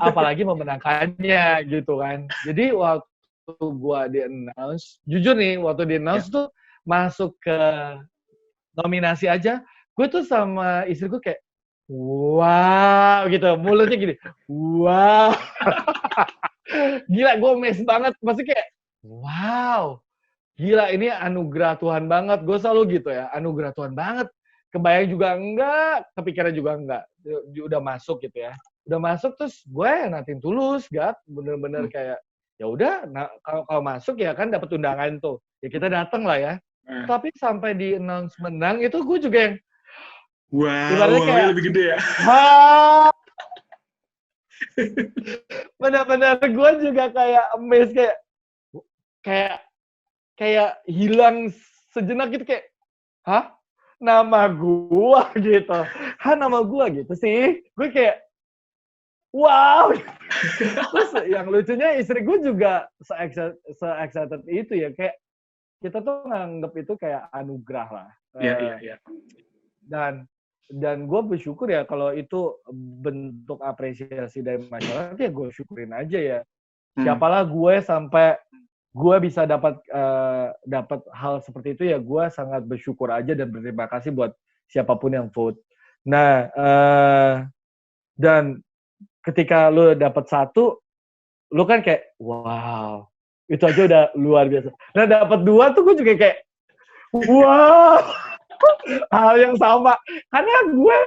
Apalagi memenangkannya gitu kan. Jadi waktu gue di-announce, jujur nih waktu di-announce tuh masuk ke nominasi aja, gue tuh sama istri gue kayak wow gitu, mulutnya gini, wow. Gila, gue amazed banget. Pasti kayak, wow. Gila, ini anugerah Tuhan banget. Gue selalu gitu ya, anugerah Tuhan banget. Kebayang juga enggak, kepikiran juga enggak. Udah masuk gitu ya. Udah masuk terus gue nating tulus, gak bener-bener kayak, ya udah, nah, kalau masuk ya kan dapat undangan tuh. Ya kita datang lah ya. Tapi sampai di announce menang itu gue juga yang, wow, kayak, lebih gede ya. Benar-benar gue juga kayak amazed, kayak hilang sejenak gitu, kayak hah, nama gua gitu, nama gua gitu sih, gue kayak wow. Terus yang lucunya istri gue juga se-excited itu ya, kayak kita tuh nganggep itu kayak anugerah lah. Iya. Dan gue bersyukur ya kalau itu bentuk apresiasi dari masyarakat, ya gue syukurin aja ya. Siapalah gue sampai gue bisa dapat hal seperti itu, ya gue sangat bersyukur aja dan berterima kasih buat siapapun yang vote. Nah, dan ketika lu dapat 1, lu kan kayak wow, itu aja udah luar biasa. Nah, dapat 2 tuh gue juga kayak wow. Hal yang sama, karena gue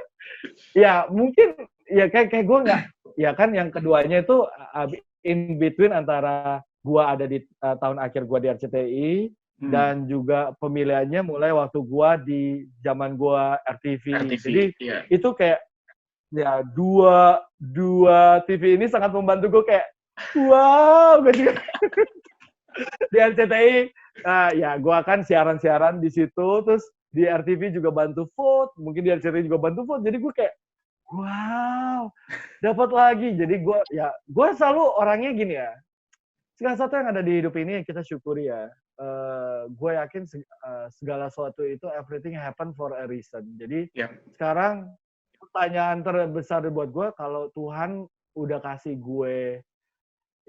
ya mungkin ya kayak gue nggak, ya kan yang keduanya itu in between antara gue ada di tahun akhir gue di RCTI dan juga pemilihannya mulai waktu gue di zaman gue RTV. Jadi itu kayak ya dua TV ini sangat membantu gue, kayak wow, gue juga di RCTI ya gue akan siaran di situ, terus di RTV juga bantu vote, mungkin di RCTI juga bantu vote, jadi gue kayak wow, dapat lagi. Jadi gue selalu orangnya gini ya, segala sesuatu yang ada di hidup ini yang kita syukuri ya. Gue yakin segala sesuatu itu everything happen for a reason. Jadi sekarang pertanyaan terbesar buat gue, kalau Tuhan udah kasih gue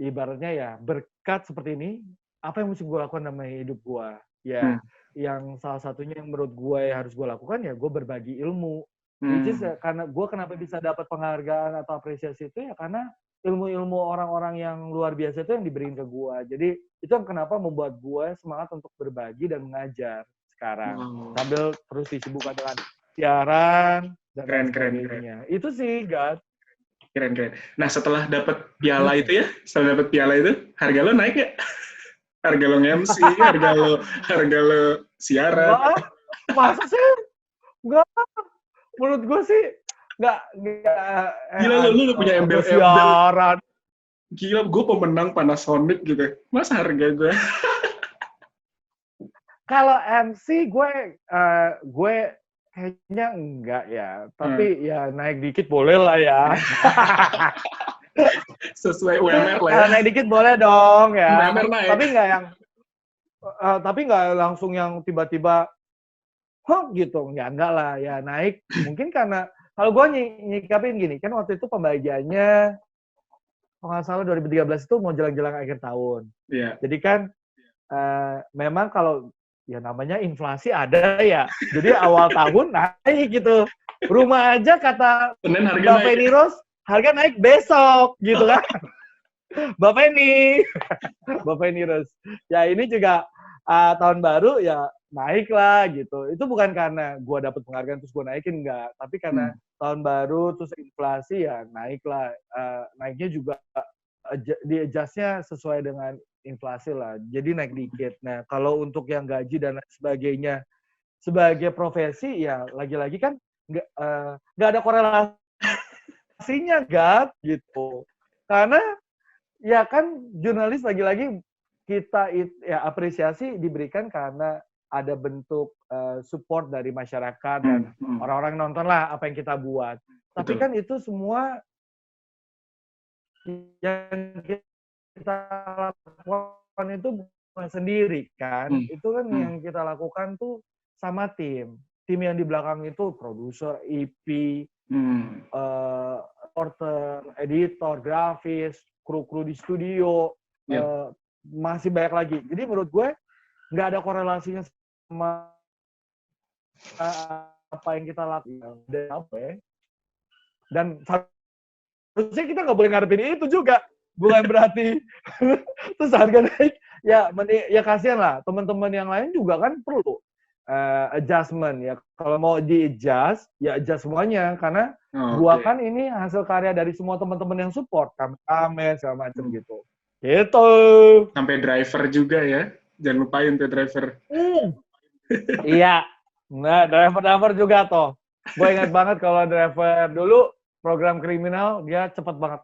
ibaratnya ya berkat seperti ini, apa yang mesti gue lakukan dalam hidup gue? Ya, yang salah satunya yang menurut gue harus gue lakukan ya gue berbagi ilmu. Which is karena gue kenapa bisa dapat penghargaan atau apresiasi itu ya karena ilmu-ilmu orang-orang yang luar biasa itu yang diberiin ke gue. Jadi itu yang kenapa membuat gue semangat untuk berbagi dan mengajar sekarang. Sambil terus disibukkan dengan siaran dan sebagainya. Itu sih, Gad. Keren. Nah, setelah dapat piala itu harga lo naik ya? Harga lo nge-MC, harga lo siaran. Masa sih? Enggak. Menurut gue sih enggak. Gila lu punya embel-embel siaran. Gila, gue pemenang Panasonic gitu. Masa harga gue? Kalau MC gue kayaknya enggak ya, tapi ya naik dikit boleh lah ya. Sesuai UMR lah ya. Naik dikit boleh dong ya. UMR naik. Tapi nggak langsung yang tiba-tiba gitu. Ya enggak lah, ya naik. Mungkin karena kalau gue nyikapin gini, kan waktu itu pembagiannya kalau nggak salah 2013 itu mau jelang-jelang akhir tahun. Iya. Jadi kan memang kalau ya namanya inflasi ada ya. Jadi awal tahun naik gitu. Rumah aja kata Mbak Penny Rose, harga naik besok gitu kan. Mbak Penny Rose. Ya ini juga tahun baru ya naik lah gitu. Itu bukan karena gue dapet penghargaan terus gue naikin, enggak. Tapi karena tahun baru terus inflasi ya naik lah. Naiknya juga di-adjust-nya sesuai dengan inflasi lah, jadi naik dikit. Nah, kalau untuk yang gaji dan sebagainya sebagai profesi ya lagi-lagi kan nggak ada korelasinya, Gad, gitu. Karena ya kan jurnalis lagi-lagi kita ya apresiasi diberikan karena ada bentuk support dari masyarakat dan orang-orang nonton lah apa yang kita buat. Tapi kan itu semua yang kita lakukan itu bukan sendiri kan, itu kan yang kita lakukan tuh sama tim yang di belakang itu produser, EP, reporter, editor, grafis, kru di studio, masih banyak lagi. Jadi menurut gue nggak ada korelasinya sama apa yang kita lakukan dan harusnya kita nggak boleh ngarepin itu juga, bukan berarti terus harga naik ya kasihan lah, teman-teman yang lain juga kan perlu adjustment ya, kalau mau di adjust ya adjust semuanya, karena gua kan ini hasil karya dari semua teman-teman yang support, kameramen segala macam gitu sampai driver juga ya, jangan lupain tuh driver. Iya, nah driver juga toh. Gue ingat banget kalau driver dulu program kriminal, dia cepet banget.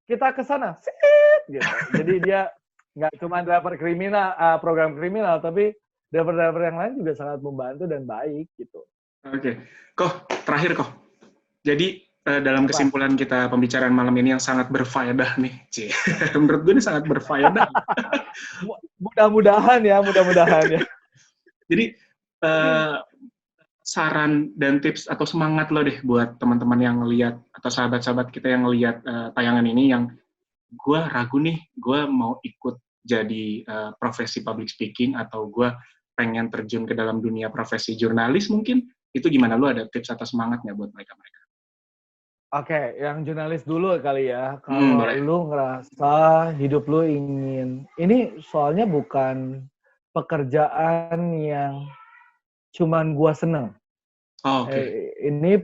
Kita ke sana, gitu. Jadi dia nggak cuma driver kriminal, program kriminal, tapi driver-driver yang lain juga sangat membantu dan baik gitu. Oke, terakhir Jadi dalam kesimpulan kita pembicaraan malam ini yang sangat berfaedah nih, menurut gue ini sangat berfaedah. Mudah-mudahan ya. Jadi saran dan tips atau semangat lo deh buat teman-teman yang ngelihat atau sahabat-sahabat kita yang ngelihat tayangan ini, yang gue ragu nih, gue mau ikut jadi profesi public speaking atau gue pengen terjun ke dalam dunia profesi jurnalis mungkin, itu gimana, lo ada tips atau semangatnya buat mereka-mereka? Oke, yang jurnalis dulu kali ya. Kalau lu ngerasa hidup lu ini soalnya bukan pekerjaan yang cuman gua seneng. Ini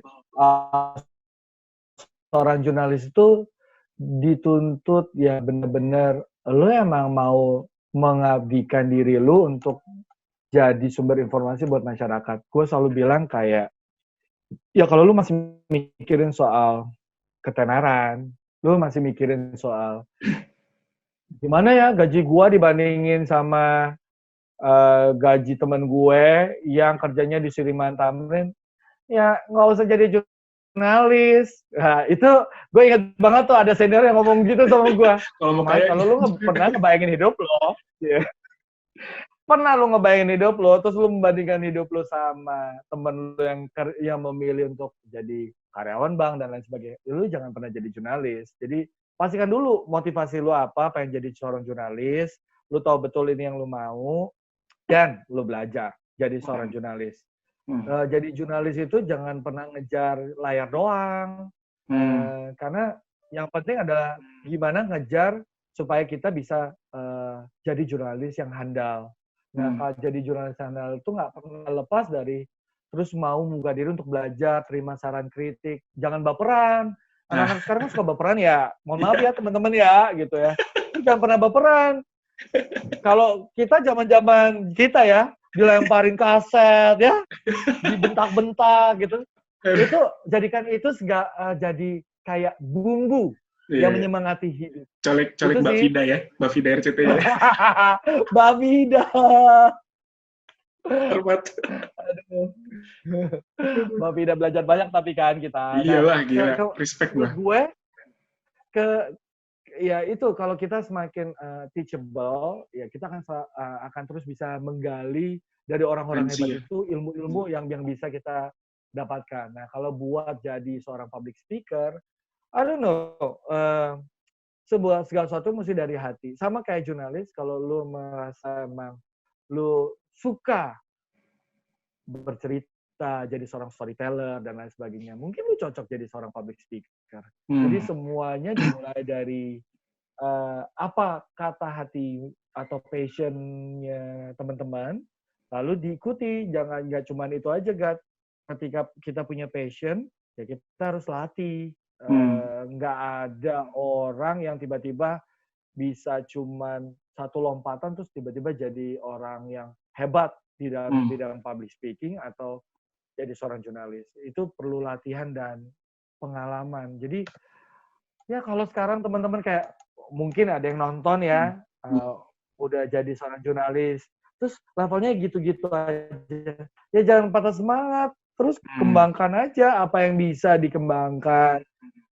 seorang jurnalis itu dituntut ya bener-bener lu emang mau mengabdikan diri lu untuk jadi sumber informasi buat masyarakat. Gue selalu bilang kayak, ya kalau lu masih mikirin soal ketenaran, lu masih mikirin soal gimana ya gaji gua dibandingin sama gaji temen gue yang kerjanya di Sudirman Tamrin, ya nggak usah jadi jurnalis. Nah, itu gue inget banget tuh ada senior yang ngomong gitu sama gue. Kalau lu pernah ngebayangin hidup lo, pernah lu ngebayangin hidup lo, terus lu membandingkan hidup lo sama temen lu yang memilih untuk jadi karyawan bank dan lain sebagainya, lu jangan pernah jadi jurnalis. Jadi pastikan dulu motivasi lu apa, pengen jadi seorang jurnalis, lu tahu betul ini yang lu mau, dan lu belajar jadi seorang jurnalis. Jadi jurnalis itu jangan pernah ngejar layar doang, karena yang penting adalah gimana ngejar supaya kita bisa jadi jurnalis yang handal. Nah, kalau jadi jurnalis yang handal itu nggak pernah lepas dari terus mau membuka diri untuk belajar, terima saran kritik, jangan baperan. Anak-anak sekarang suka baperan ya, mohon maaf ya teman-teman ya, gitu ya. Jangan pernah baperan. Kalau kita zaman-zaman kita ya, dilemparin kaset ya, dibentak-bentak gitu, itu jadikan itu jadi kayak bumbu yang menyemangati hidup. Colek Mbak Vida ya, Mbak Vida RCTI. Mbak Vida. Hormat. Mbak Vida belajar banyak tapi kan kita. Iyalah, gila. Respect gue. Ya itu kalau kita semakin teachable, ya kita akan terus bisa menggali dari orang-orang hebat itu ilmu-ilmu yang bisa kita dapatkan. Nah, kalau buat jadi seorang public speaker, I don't know, segala sesuatu mesti dari hati. Sama kayak jurnalis, kalau lu merasa emang lu suka bercerita, jadi seorang storyteller dan lain sebagainya, mungkin lu cocok jadi seorang public speaker. Jadi semuanya dimulai dari apa kata hati atau passionnya teman-teman, lalu diikuti. Jangan nggak cuma itu aja, Gat. Ketika kita punya passion, ya kita harus latih. Nggak ada orang yang tiba-tiba bisa cuman satu lompatan terus tiba-tiba jadi orang yang hebat di dalam public speaking atau jadi seorang jurnalis. Itu perlu latihan dan pengalaman. Jadi ya kalau sekarang teman-teman kayak mungkin ada yang nonton ya, udah jadi seorang jurnalis, terus levelnya gitu-gitu aja. Ya jangan patah semangat, terus kembangkan aja apa yang bisa dikembangkan.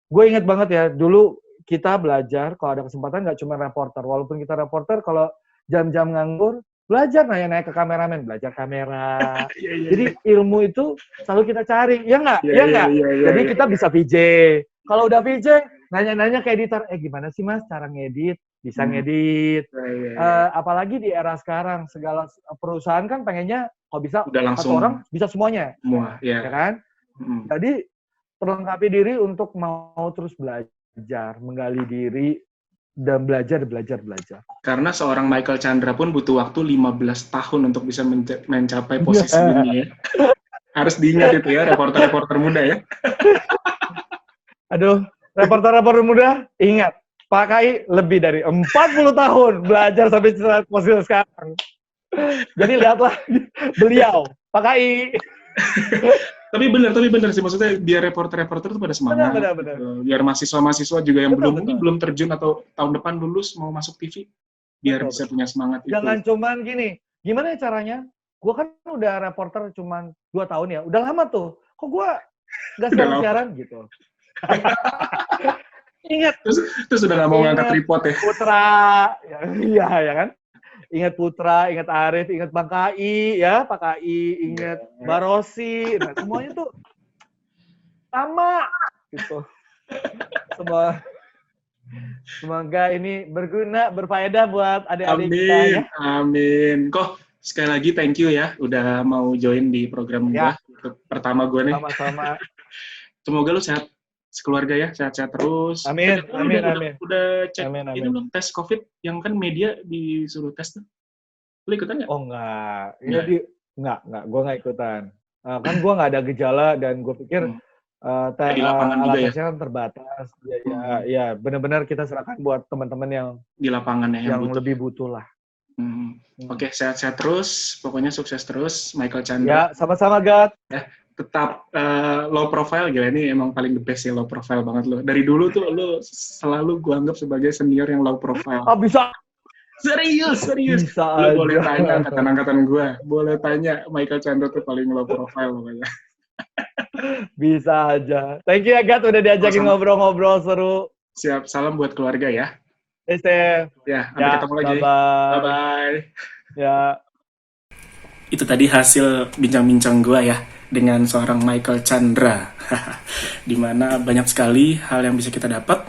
Gue inget banget ya, dulu kita belajar kalau ada kesempatan nggak cuma reporter. Walaupun kita reporter, kalau jam-jam nganggur, belajar nanya-nanya ke kameramen, belajar kamera. Jadi ilmu itu selalu kita cari, ya nggak? Ya nggak? Jadi kita bisa VJ. Kalau udah VJ, nanya-nanya ke editor, gimana sih mas cara ngedit? Bisa ngedit. Apalagi di era sekarang, segala perusahaan kan pengennya kalau bisa satu orang bisa semuanya. Semua, ya kan? Jadi perlengkapi diri untuk mau terus belajar, menggali diri, dan belajar. Karena seorang Michael Chandra pun butuh waktu 15 tahun untuk bisa mencapai posisi ini ya. Harus diingat itu ya, reporter-reporter muda ya. Aduh, reporter-reporter muda, ingat, Pak Kai lebih dari 40 tahun belajar sampai posisi sekarang. Jadi lihatlah beliau, Pak Kai. Tapi benar sih, maksudnya biar reporter-reporter itu pada semangat. Benar. Biar mahasiswa-mahasiswa juga yang mungkin belum terjun atau tahun depan lulus mau masuk TV, biar bisa punya semangat itu. Jangan cuman gini, gimana caranya? Gue kan udah reporter cuman 2 tahun ya, udah lama tuh. Kok gue gak siaran gitu? Ingat. Terus udah gak mau ngangkat tripod ya? Putra, ya kan? Ingat Putra, ingat Arif, ingat Bang Kai, ya Pak Kai, ingat Barosi, nah semuanya tuh sama gitu. Semoga ini berguna, berfaedah buat adik-adik kita ya. Amin. Kok sekali lagi thank you ya, udah mau join di program gue. Pertama gue nih. Sama-sama. Semoga lu sehat sekeluarga ya, sehat-sehat terus. Amin. Udah cek ini belum tes COVID yang kan media disuruh tes tuh. Lu ikutan nggak? Oh enggak. Enggak. Gue nggak ikutan. Kan gue nggak ada gejala dan gue pikir alat tesnya kan terbatas. Ya, benar-benar kita serahkan buat teman-teman yang di lapangan ya, yang lebih butuh lah. Oke, sehat-sehat terus. Pokoknya sukses terus, Michael Chandra. Ya, sama-sama, Gat. Tetap low profile, gila ini emang paling the best ya, low profile banget lo. Dari dulu tuh lo selalu gue anggap sebagai senior yang low profile. Oh bisa? Serius. Bisa lo aja. Boleh tanya angkatan-angkatan gue. Boleh tanya Michael Chandra tuh paling low profile pokoknya. Bisa aja. Thank you ya Gat, udah diajakin ngobrol-ngobrol seru. Siap, salam buat keluarga ya. Stay. Ya, sampai ketemu lagi. Bye-bye. Ya. Itu tadi hasil bincang-bincang gue ya dengan seorang Michael Chandra. Dimana banyak sekali hal yang bisa kita dapat,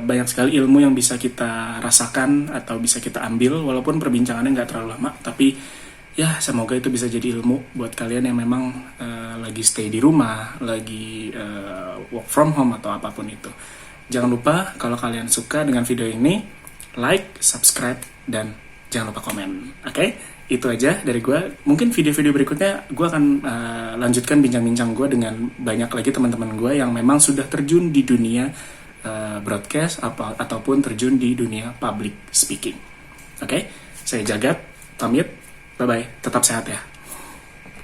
banyak sekali ilmu yang bisa kita rasakan atau bisa kita ambil, walaupun perbincangannya nggak terlalu lama, tapi ya semoga itu bisa jadi ilmu buat kalian yang memang lagi stay di rumah, lagi work from home atau apapun itu. Jangan lupa kalau kalian suka dengan video ini, like, subscribe, dan jangan lupa komen. Oke? Itu aja dari gue. Mungkin video-video berikutnya gue akan lanjutkan bincang-bincang gue dengan banyak lagi teman-teman gue yang memang sudah terjun di dunia broadcast ataupun terjun di dunia public speaking. Oke? Saya Jagat, pamit. Bye-bye. Tetap sehat ya.